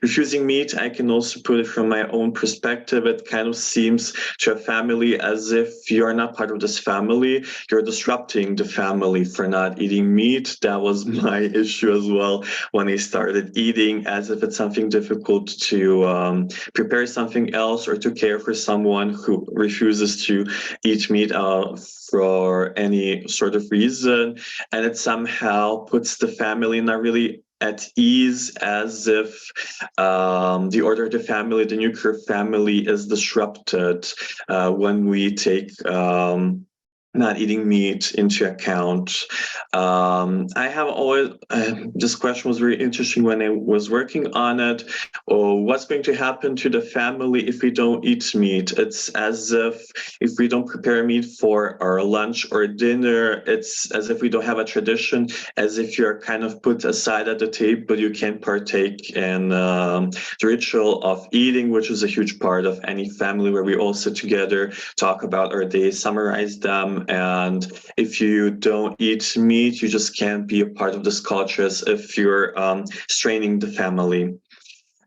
refusing meat, I can also put it from my own perspective. It kind of seems to a family as if you're not part of this family, you're disrupting the family for not eating meat. That was my issue as well when I started eating, as if it's something difficult to prepare something else or to care for someone who refuses to eat meat for any sort of reason. And it somehow puts the family not really at ease, as if the order of the family, the nuclear family, is disrupted when we take not eating meat into account. I have always, this question was very interesting when I was working on it. What's going to happen to the family if we don't eat meat? It's as if we don't prepare meat for our lunch or dinner, it's as if we don't have a tradition, as if you're kind of put aside at the table, but you can't partake in the ritual of eating, which is a huge part of any family, where we all sit together, talk about our day, summarize them. And if you don't eat meat, you just can't be a part of this culture, as if you're straining the family.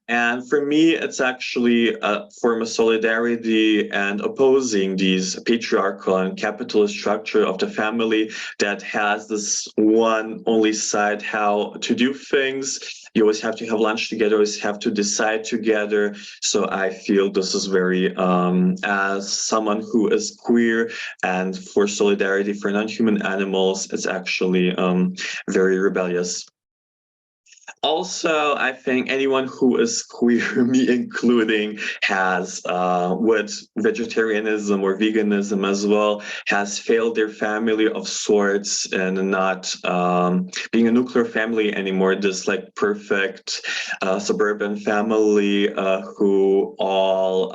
And for me, it's actually a form of solidarity and opposing these patriarchal and capitalist structure of the family that has this one only side how to do things. You always have to have lunch together, always have to decide together. So I feel this is very, as someone who is queer and for solidarity for non-human animals, it's actually very rebellious. Also, I think anyone who is queer, me including, has, with vegetarianism or veganism as well, has failed their family of sorts and not being a nuclear family anymore, this like perfect suburban family who all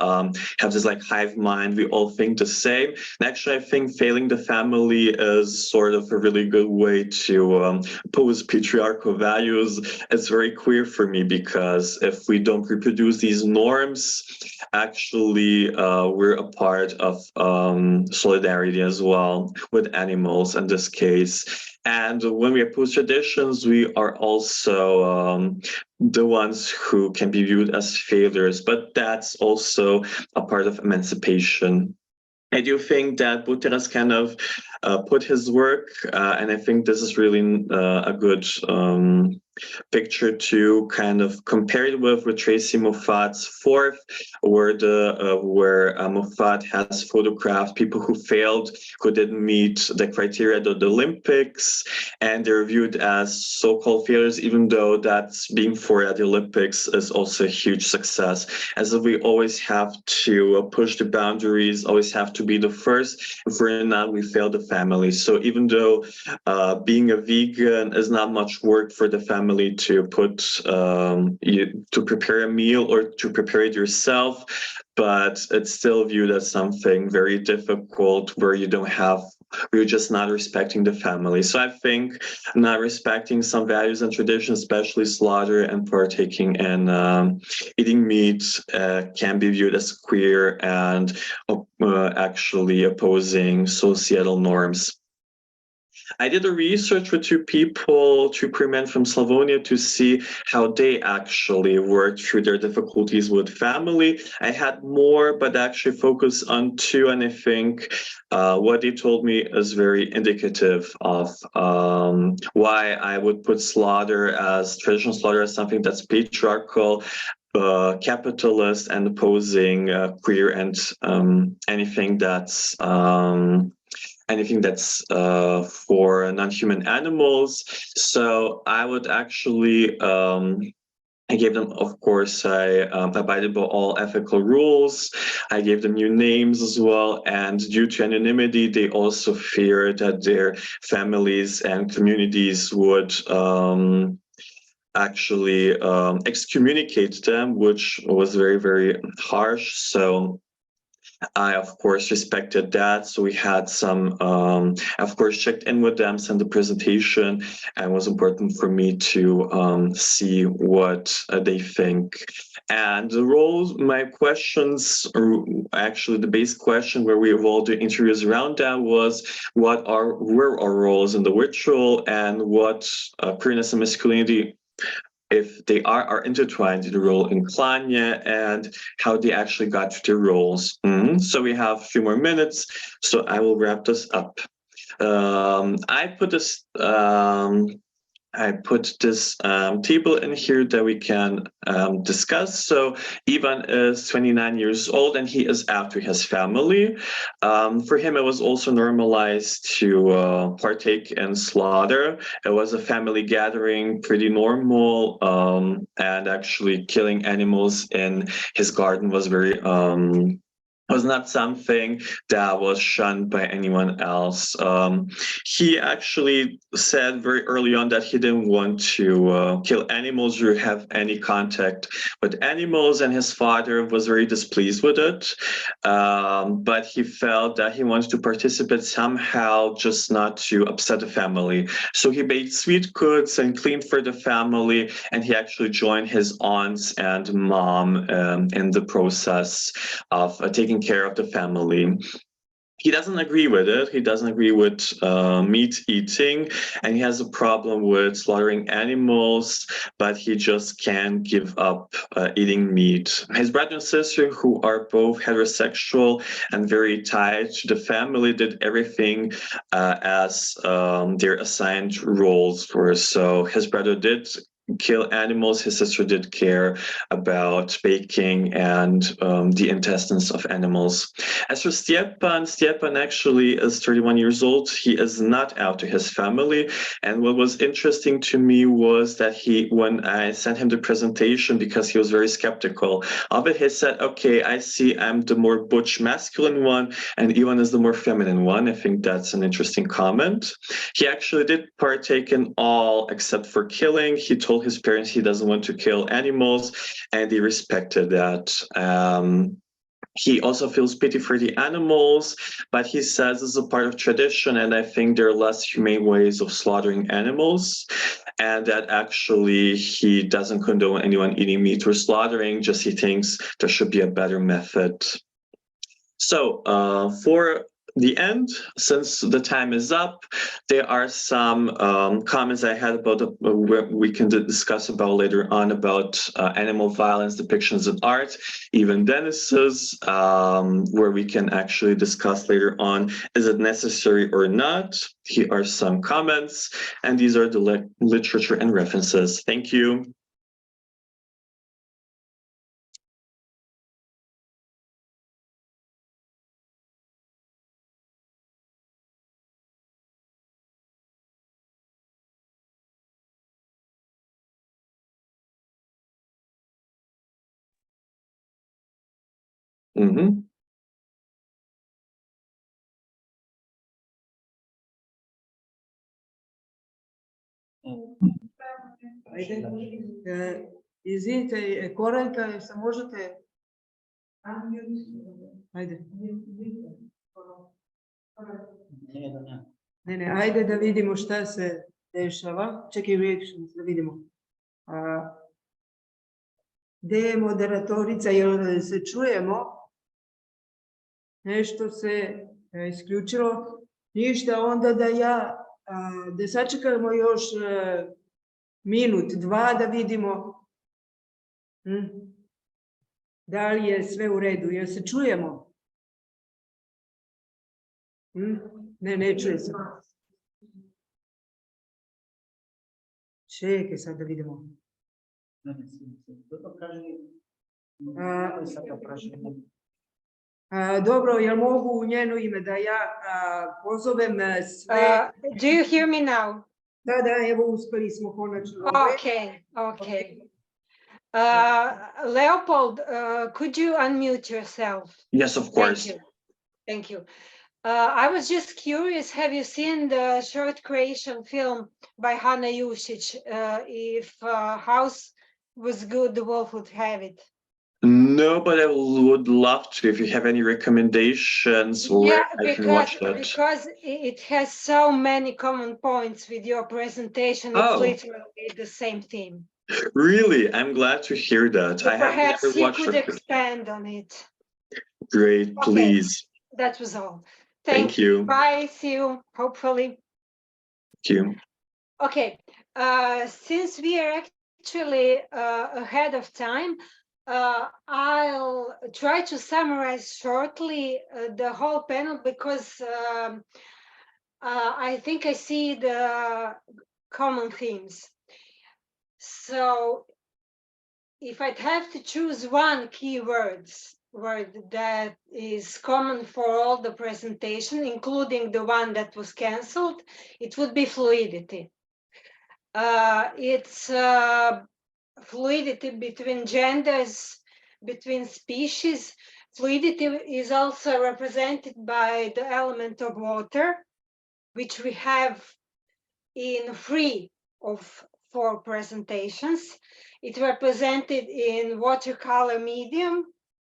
have this like hive mind, we all think the same. And actually, I think failing the family is sort of a really good way to oppose patriarchal values. It's very queer for me, because if we don't reproduce these norms, actually we're a part of solidarity as well with animals in this case. And when we oppose traditions, we are also the ones who can be viewed as failures, but that's also a part of emancipation. I do think that Butorac kind of put his work, and I think this is really a good picture to kind of compare it with Tracy Moffat's Fourth, where Moffat has photographed people who failed, who didn't meet the criteria of the Olympics, and they're viewed as so-called failures, even though that's being fourth at the Olympics is also a huge success. As if we always have to push the boundaries, always have to be the first. If we're not, we fail the family. So even though being a vegan is not much work for the family, family to to prepare a meal or to prepare it yourself, but it's still viewed as something very difficult where you're just not respecting the family. So I think not respecting some values and traditions, especially slaughter and partaking in eating meat, can be viewed as queer and actually opposing societal norms. I did a research with two queer men from Slavonia, to see how they actually worked through their difficulties with family. I had more, but actually focus on two, and I think what they told me is very indicative of why I would put traditional slaughter as something that's patriarchal, capitalist, and opposing queer and anything that's for non-human animals. So I would actually, I gave them, of course, I abided by all ethical rules. I gave them new names as well. And due to anonymity, they also feared that their families and communities would actually excommunicate them, which was very, very harsh. So I, of course, respected that. So we had some, of course, checked in with them, sent the presentation, and it was important for me to see what they think. And the roles, my questions, or actually the base question where we evolved the interviews around that was, were our roles in the ritual, and what queerness and masculinity, if they are intertwined in the role in Klanje, and how they actually got to their roles. So we have a few more minutes, so I will wrap this up. I put this table in here that we can discuss. So Ivan is 29 years old, and he is after his family. For him, it was also normalized to partake in slaughter. It was a family gathering, pretty normal, and actually killing animals in his garden was was not something that was shunned by anyone else. He actually said very early on that he didn't want to kill animals or have any contact with animals, and his father was very displeased with it. But he felt that he wanted to participate somehow, just not to upset the family. So he baked sweet goods and cleaned for the family, and he actually joined his aunts and mom in the process of taking care of the family. He doesn't agree with it. He doesn't agree with meat eating, and he has a problem with slaughtering animals, but he just can't give up eating meat. His brother and sister, who are both heterosexual and very tied to the family, did everything as their assigned roles were. So his brother did kill animals, his sister did care about baking and the intestines of animals. As for Stjepan actually is 31 years old. He is not out to his family. And what was interesting to me was that when I sent him the presentation, because he was very skeptical of it, he said, okay, I see I'm the more butch masculine one, and Ivan is the more feminine one. I think that's an interesting comment. He actually did partake in all except for killing. He told his parents he doesn't want to kill animals, and they respected that. He also feels pity for the animals, but he says it's a part of tradition, and I think there are less humane ways of slaughtering animals, and that actually he doesn't condone anyone eating meat or slaughtering, just he thinks there should be a better method. So for the end, since the time is up, there are some comments I had about we can discuss about later on about animal violence depictions in art, even Denis's, where we can actually discuss later on, is it necessary or not? Here are some comments, and these are the literature and references. Thank you. Mm-hmm. Ajde. Izvinite, Koraljka, se možete... Ajde. Ne, ajde da vidimo šta se dešava. Čekaj, reactions, da vidimo. Gde je moderatorica, jel se čujemo? Nešto se isključilo. Ništa, onda da da sačekamo još minut, dva da vidimo da li je sve u redu. Jel se čujemo? Ne čuje se. Čekaj sad da vidimo. Dobro, jel mogu u njeno ime da ja pozovem sve... Do you hear me now? Da, evo uspeli smo konačno. Okay. Leopold, could you unmute yourself? Yes, of course. Thank you. I was just curious, have you seen the short Croatian film by Hana Jusic? If House was good, the wolf would have it. No, but I would love to. If you have any recommendations, where I can watch that. Because it has so many common points with your presentation. It's literally the same theme. Really? I'm glad to hear that. So I have perhaps never you watched could it. expand on it. Great, Okay. please. That was all. Thank you. Bye. See you, hopefully. Thank you. Okay. Since we are actually ahead of time, I'll try to summarize shortly the whole panel because I think I see the common themes. So if I'd have to choose one word that is common for all the presentation, including the one that was cancelled, it would be fluidity. It's fluidity between genders, between species. Fluidity is also represented by the element of water, which we have in 3 of 4 presentations. It's represented in watercolor medium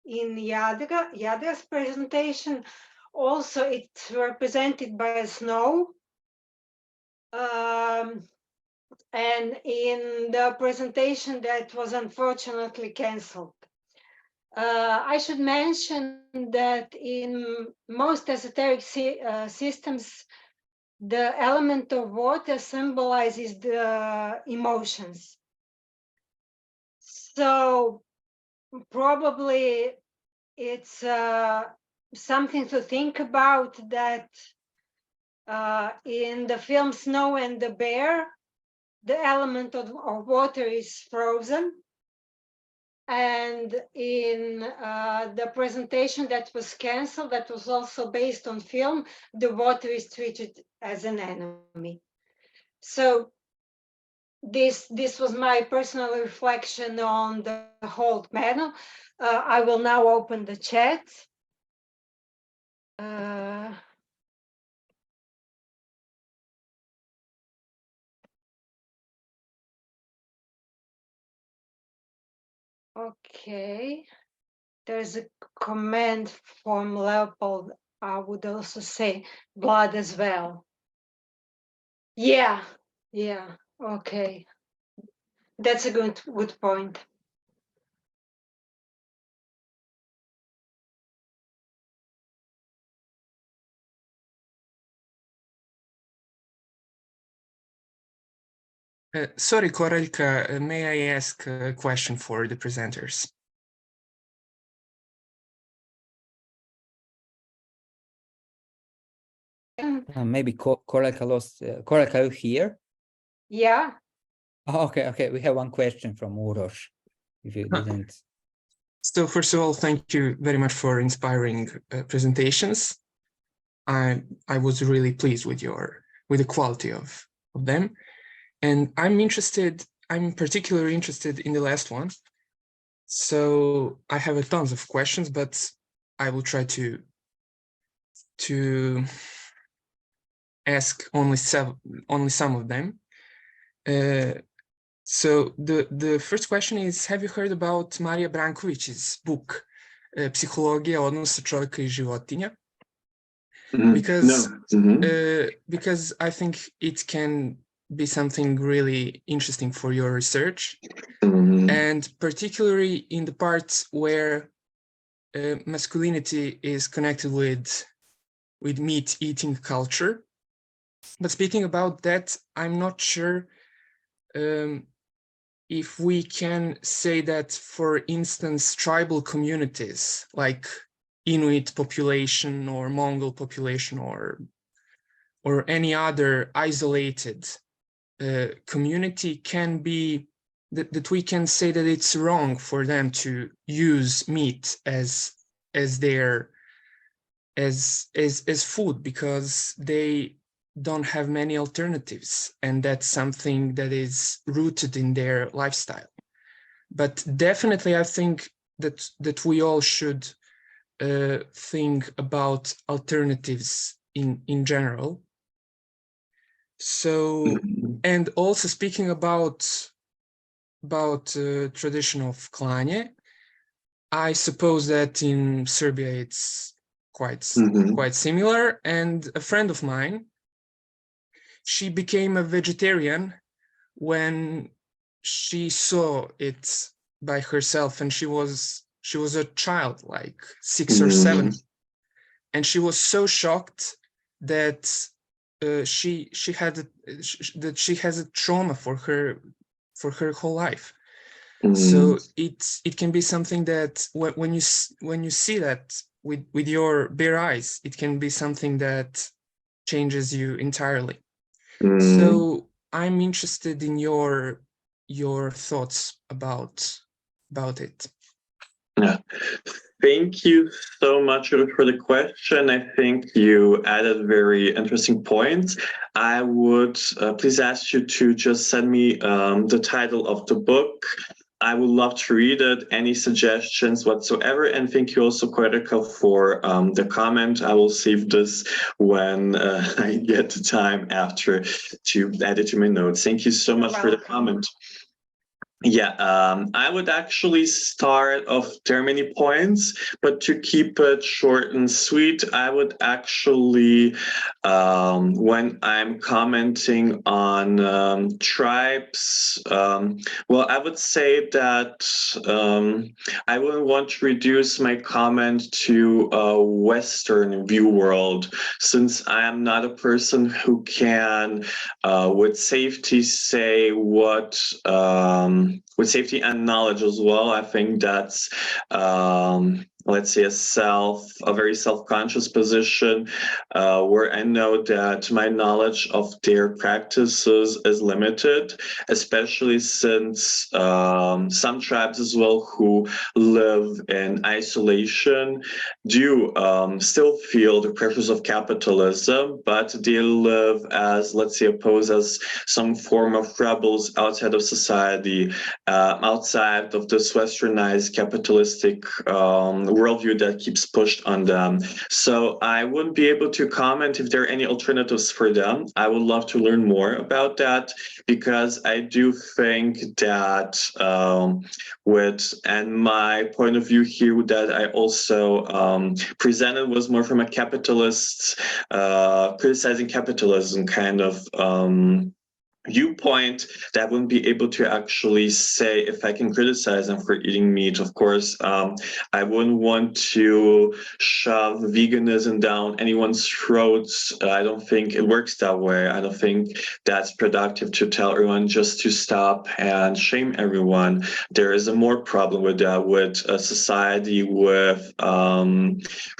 in Jadra's presentation. Also, it's represented by snow. And in the presentation that was unfortunately cancelled. I should mention that in most esoteric systems, the element of water symbolizes the emotions. So probably it's something to think about that in the film Snow and the Bear, the element of water is frozen. And in the presentation that was cancelled, that was also based on film, the water is treated as an enemy. So this was my personal reflection on the whole panel. I will now open the chat. Okay, there's a comment from Leopold. I would also say blood as well. Yeah, okay. That's a good point. Sorry, Koraljka, may I ask a question for the presenters? Maybe Koraljka lost. Koraljka, are you here? Yeah. Oh, okay. We have one question from Uroš. If you didn't. So first of all, thank you very much for inspiring presentations. I was really pleased with the quality of them. And I'm particularly interested in the last one. So I have tons of questions, but I will try to ask only some of them. So the first question is, have you heard about Marija Branković's book, Psihologija odnosa čovjeka I životinja? Because, because I think it can be something really interesting for your research, and particularly in the parts where masculinity is connected with meat-eating culture. But speaking about that, I'm not sure if we can say that, for instance, tribal communities like Inuit population or Mongol population or any other isolated community can be that we can say that it's wrong for them to use meat as food because they don't have many alternatives, and that's something that is rooted in their lifestyle. But definitely I think that we all should think about alternatives in general. So, and also speaking about tradition of klanje, I suppose that in Serbia it's quite similar. And a friend of mine, she became a vegetarian when she saw it by herself, and she was a child, like 6 or 7, and she was so shocked that she has a trauma for her whole life. So it can be something that when you see that with your bare eyes, it can be something that changes you entirely. So I'm interested in your thoughts about it. Yeah. Thank you so much for the question. I think you added very interesting points. I would please ask you to just send me the title of the book. I would love to read it, any suggestions whatsoever. And thank you also, Koraljka, for the comment. I will save this when I get the time after to add it to my notes. Thank you so much for the comment. Yeah, I would actually start off, there are many points, but to keep it short and sweet, I would actually, when I'm commenting on tribes, well, I would say that I wouldn't want to reduce my comment to a Western view world, since I am not a person who can, with safety, say what with safety and knowledge as well. I think that's let's say a very self-conscious position where I know that my knowledge of their practices is limited, especially since some tribes as well who live in isolation do still feel the pressures of capitalism, but they live as, let's say, opposed as some form of rebels outside of society, outside of this westernized capitalistic worldview that keeps pushed on them. So I wouldn't be able to comment if there are any alternatives for them. I would love to learn more about that, because I do think that and my point of view here that I also presented was more from a capitalist, criticizing capitalism kind of viewpoint, that I wouldn't be able to actually say if I can criticize them for eating meat. Of course, I wouldn't want to shove veganism down anyone's throats. I don't think it works that way. I don't think that's productive to tell everyone just to stop and shame everyone. There is a more problem with that, with a society with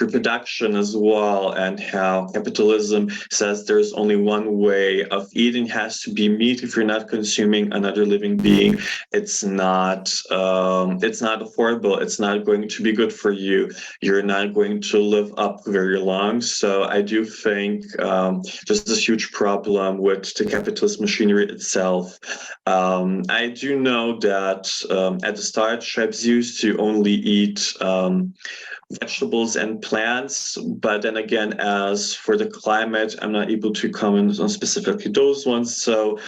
reproduction as well, and how capitalism says there's only one way of eating, has to be meat. If you're not consuming another living being, it's not affordable. It's not going to be good for you. You're not going to live up very long. So I do think there's this huge problem with the capitalist machinery itself. I do know that at the start, tribes used to only eat vegetables and plants, but then again, as for the climate, I'm not able to comment on specifically those ones. So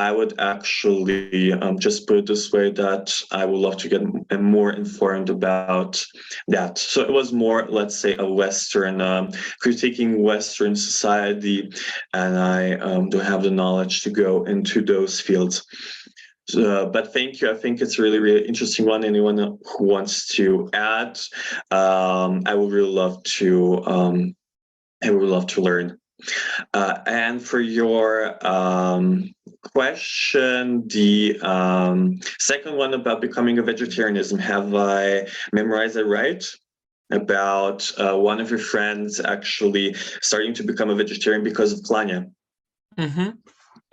I would actually just put it this way, that I would love to get more informed about that. So it was more, let's say, a Western, critiquing Western society, and I don't have the knowledge to go into those fields. But thank you. I think it's a really, really interesting one. Anyone who wants to add, I would really love to. I would love to learn. And for your question, the second one about becoming a vegetarianism, have I memorized it right? About one of your friends actually starting to become a vegetarian because of klanja. Mm-hmm.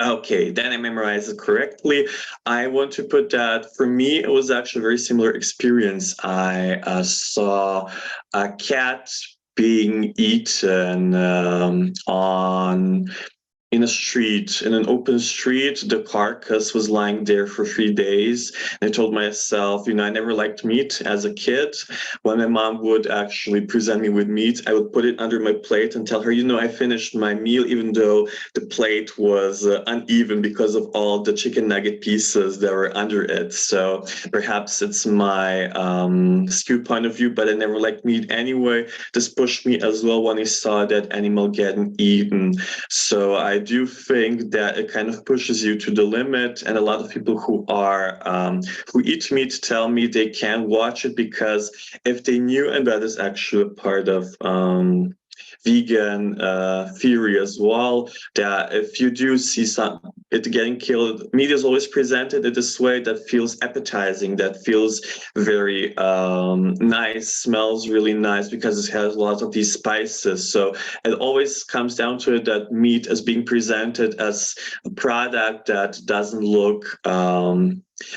Okay, then I memorized it correctly. I want to put that, for me, it was actually a very similar experience. I saw a cat being eaten in a street, in an open street. The carcass was lying there for 3 days. And I told myself, you know, I never liked meat as a kid. When my mom would actually present me with meat, I would put it under my plate and tell her, you know, I finished my meal, even though the plate was uneven because of all the chicken nugget pieces that were under it. So perhaps it's my skewed point of view, but I never liked meat anyway. This pushed me as well when I saw that animal getting eaten. So I do think that it kind of pushes you to the limit, and a lot of people who are who eat meat tell me they can't watch it, because if they knew, and that is actually a part of vegan theory as well, that if you do see it getting killed, meat is always presented in this way that feels appetizing, that feels very nice, smells really nice because it has a lot of these spices. So it always comes down to it that meat is being presented as a product that doesn't look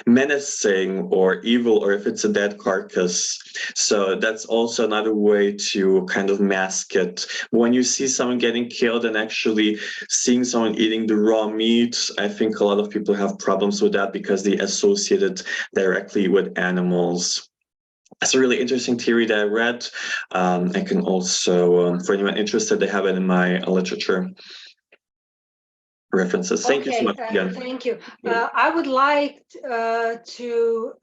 menacing or evil, or if it's a dead carcass. So that's also another way to kind of mask it. When you see someone getting killed and actually seeing someone eating the raw meat, I think a lot of people have problems with that because they associate it directly with animals. It's a really interesting theory that I read. I can also, for anyone interested, I have it in my literature references. Thank you so much again. Thank you. I would like to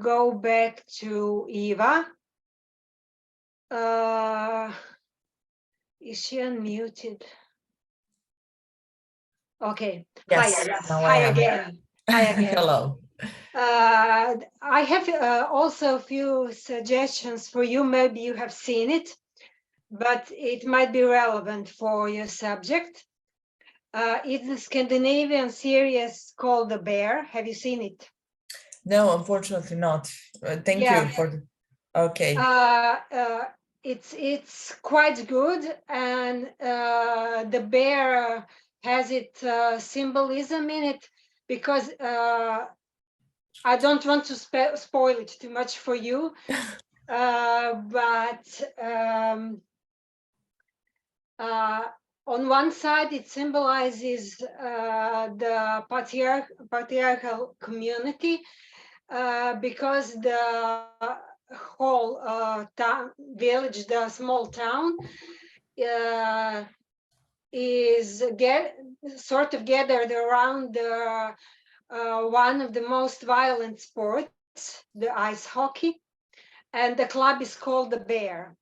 go back to Eva. Is she unmuted? Okay. Yes, Hi again. Hi again. Hello. I have also a few suggestions for you. Maybe you have seen it, but it might be relevant for your subject. It's a Scandinavian series called The Bear. Have you seen it? No, unfortunately not. Thank you for the... Okay. It's quite good, and the bear has its symbolism in it, because I don't want to spoil it too much for you, but on one side, it symbolizes the patriarchal community, because the whole village, the small town, is sort of gathered around one of the most violent sports, the ice hockey, and the club is called the Bear.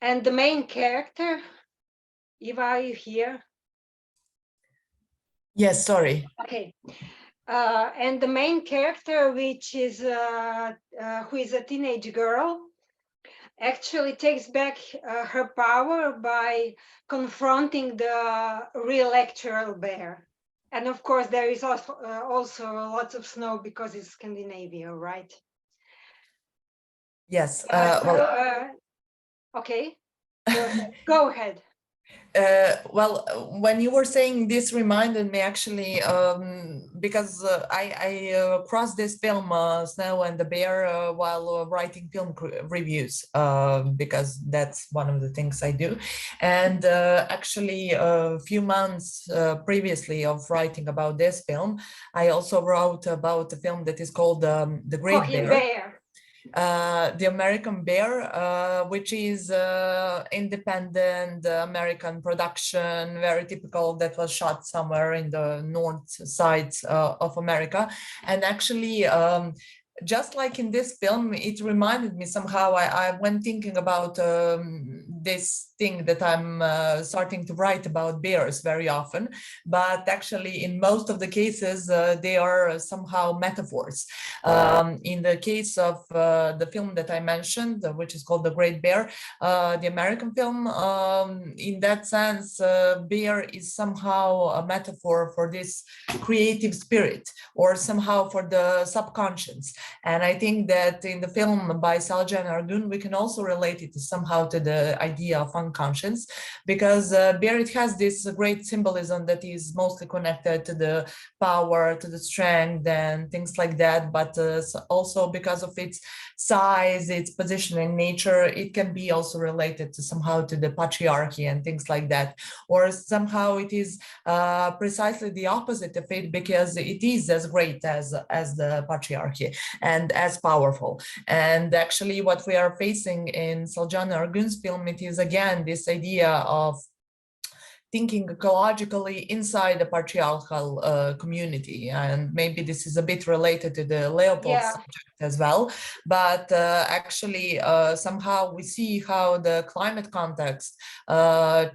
And the main character, Eva, are you here? Yes, sorry. Okay. And the main character, which is who is a teenage girl, actually takes back her power by confronting the real actual bear. And of course, there is also lots of snow because it's Scandinavia, right? Yes. Okay, go ahead. Well, when you were saying this reminded me actually, because I crossed this film, Snow and the Bear, while writing film reviews, because that's one of the things I do. And actually, a few months previously of writing about this film, I also wrote about a film that is called The Great Bear. The American Bear, which is independent American production, very typical, that was shot somewhere in the north side of America. And actually, just like in this film, it reminded me somehow, I went thinking about this thing that I'm starting to write about bears very often, but actually in most of the cases, they are somehow metaphors. In the case of the film that I mentioned, which is called The Great Bear, the American film, in that sense, bear is somehow a metaphor for this creative spirit, or somehow for the subconscious. And I think that in the film by Selcen Ergun, we can also relate it somehow to the idea of unconscious, because bear, it has this great symbolism that is mostly connected to the power, to the strength and things like that, but also because of its size, its position in nature, it can be also related to somehow to the patriarchy and things like that, or somehow it is precisely the opposite of it, because it is as great as the patriarchy and as powerful. And actually what we are facing in Selcen Ergun's film, it is again this idea of thinking ecologically inside the patriarchal community. And maybe this is a bit related to the Leopold subject as well. But actually, somehow we see how the climate context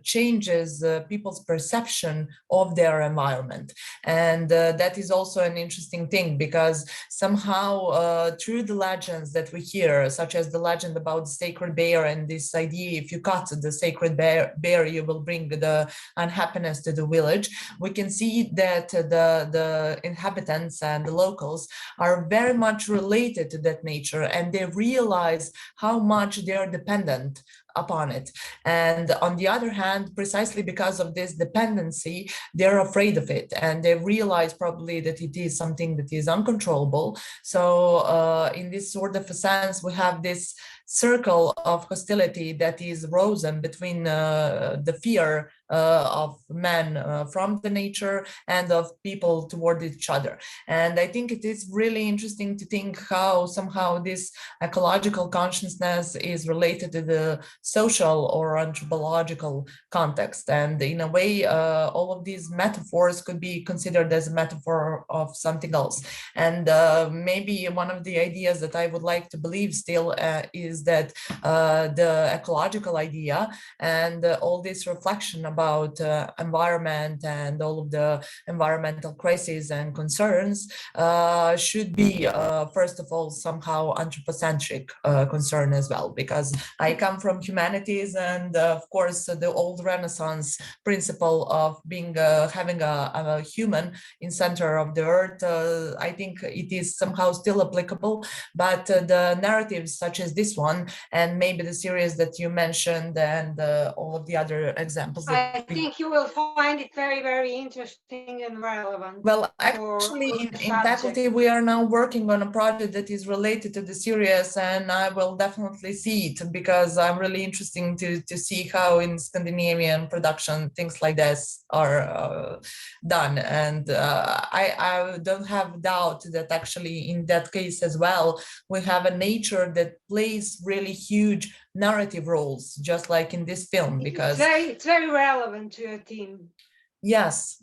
changes people's perception of their environment. And that is also an interesting thing, because somehow through the legends that we hear, such as the legend about the sacred bear and this idea, if you cut the sacred bear, you will bring the unhappiness to the village, we can see that the inhabitants and the locals are very much related to that nature, and they realize how much they are dependent upon it. And on the other hand, precisely because of this dependency, they're afraid of it, and they realize probably that it is something that is uncontrollable. So in this sort of a sense, we have this circle of hostility that is risen between the fear of men from the nature and of people toward each other. And I think it is really interesting to think how somehow this ecological consciousness is related to the social or anthropological context. And in a way, all of these metaphors could be considered as a metaphor of something else. And maybe one of the ideas that I would like to believe still is that the ecological idea and all this reflection about environment and all of the environmental crises and concerns should be, first of all, somehow anthropocentric concern as well, because I come from humanities, and of course the old Renaissance principle of being having a human in center of the earth, I think it is somehow still applicable, but the narratives such as this one, and maybe the series that you mentioned, and all of the other examples that I think you will find it very, very interesting and relevant. Well, actually, in faculty, we are now working on a project that is related to the series, and I will definitely see it, because I'm really interested to see how in Scandinavian production things like this are done. And I don't have doubt that actually in that case as well, we have a nature that plays really huge narrative roles, just like in this film, because it's very relevant to your theme. Yes,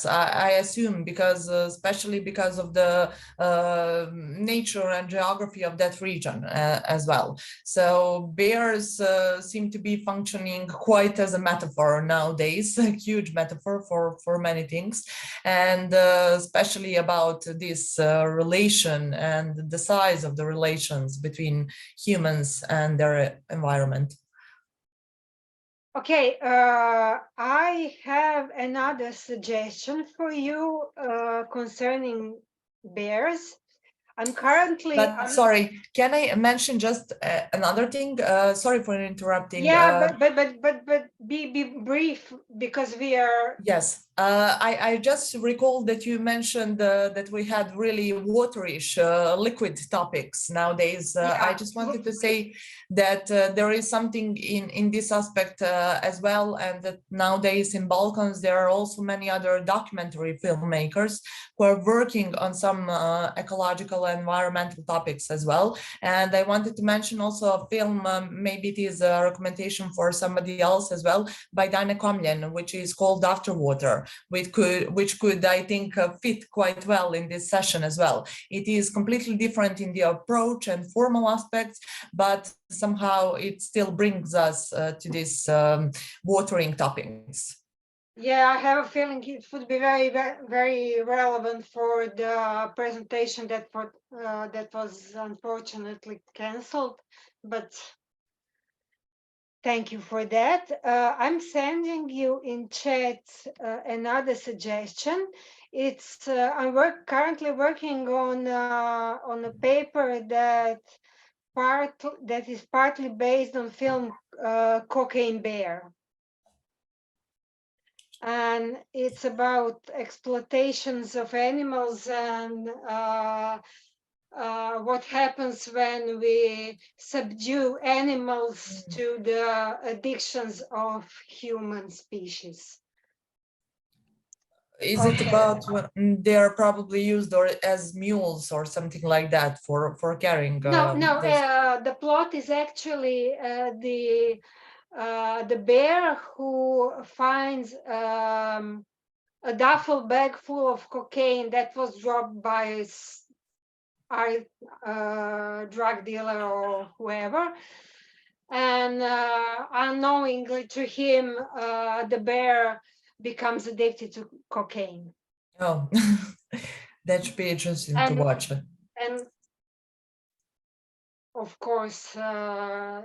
I assume, because especially because of the nature and geography of that region as well. So bears seem to be functioning quite as a metaphor nowadays, a huge metaphor for many things, and especially about this relation and the size of the relations between humans and their environment. Okay, I have another suggestion for you concerning bears. I'm currently... sorry, can I mention just another thing? Sorry for interrupting. Yeah, but be brief, because we are... Yes, I just recalled that you mentioned that we had really waterish liquid topics nowadays. I just wanted to say that there is something in this aspect as well, and that nowadays in Balkans there are also many other documentary filmmakers who are working on some ecological social and environmental topics as well. And I wanted to mention also a film, maybe it is a recommendation for somebody else as well, by Dana Komljen, which is called Afterwater, which could I think fit quite well in this session as well. It is completely different in the approach and formal aspects, but somehow it still brings us to this watering topics. Yeah, I have a feeling it would be very, very relevant for the presentation that was unfortunately cancelled, but thank you for that. I'm sending you in chat another suggestion. It's I'm currently working on a paper that is partly based on film Cocaine Bear. And it's about exploitations of animals and what happens when we subdue animals to the addictions of human species. Is it about they are probably used or as mules or something like that for carrying? No, the plot is actually the bear who finds a duffel bag full of cocaine that was dropped by a drug dealer or whoever, and unknowingly to him, the bear becomes addicted to cocaine. Oh, that should be interesting to watch. And of course,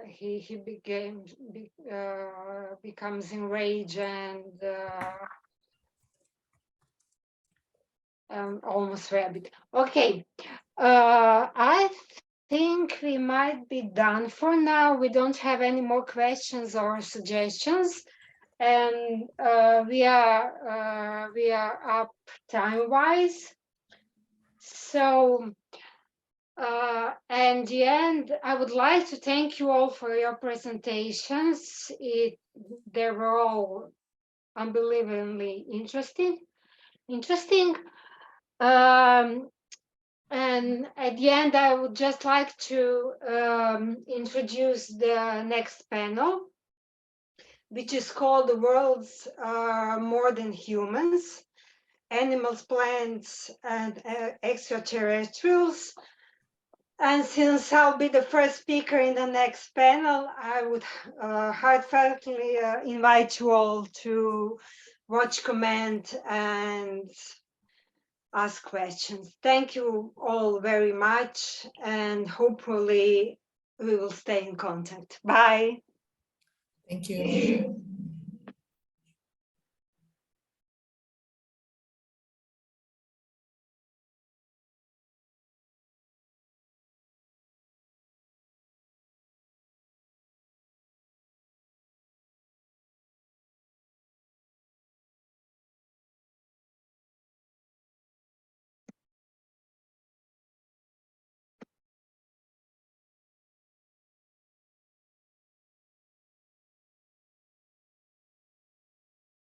he becomes enraged and almost rabid. Okay, I think we might be done for now. We don't have any more questions or suggestions, and we are up time-wise. So. And the end, I would like to thank you all for your presentations. They were all unbelievably interesting. And at the end, I would just like to introduce the next panel, which is called The World's More Than Humans, Animals, Plants, and Extraterrestrials. And since I'll be the first speaker in the next panel, I would heartfeltly invite you all to watch, comment, and ask questions. Thank you all very much, and hopefully we will stay in contact. Bye. Thank you.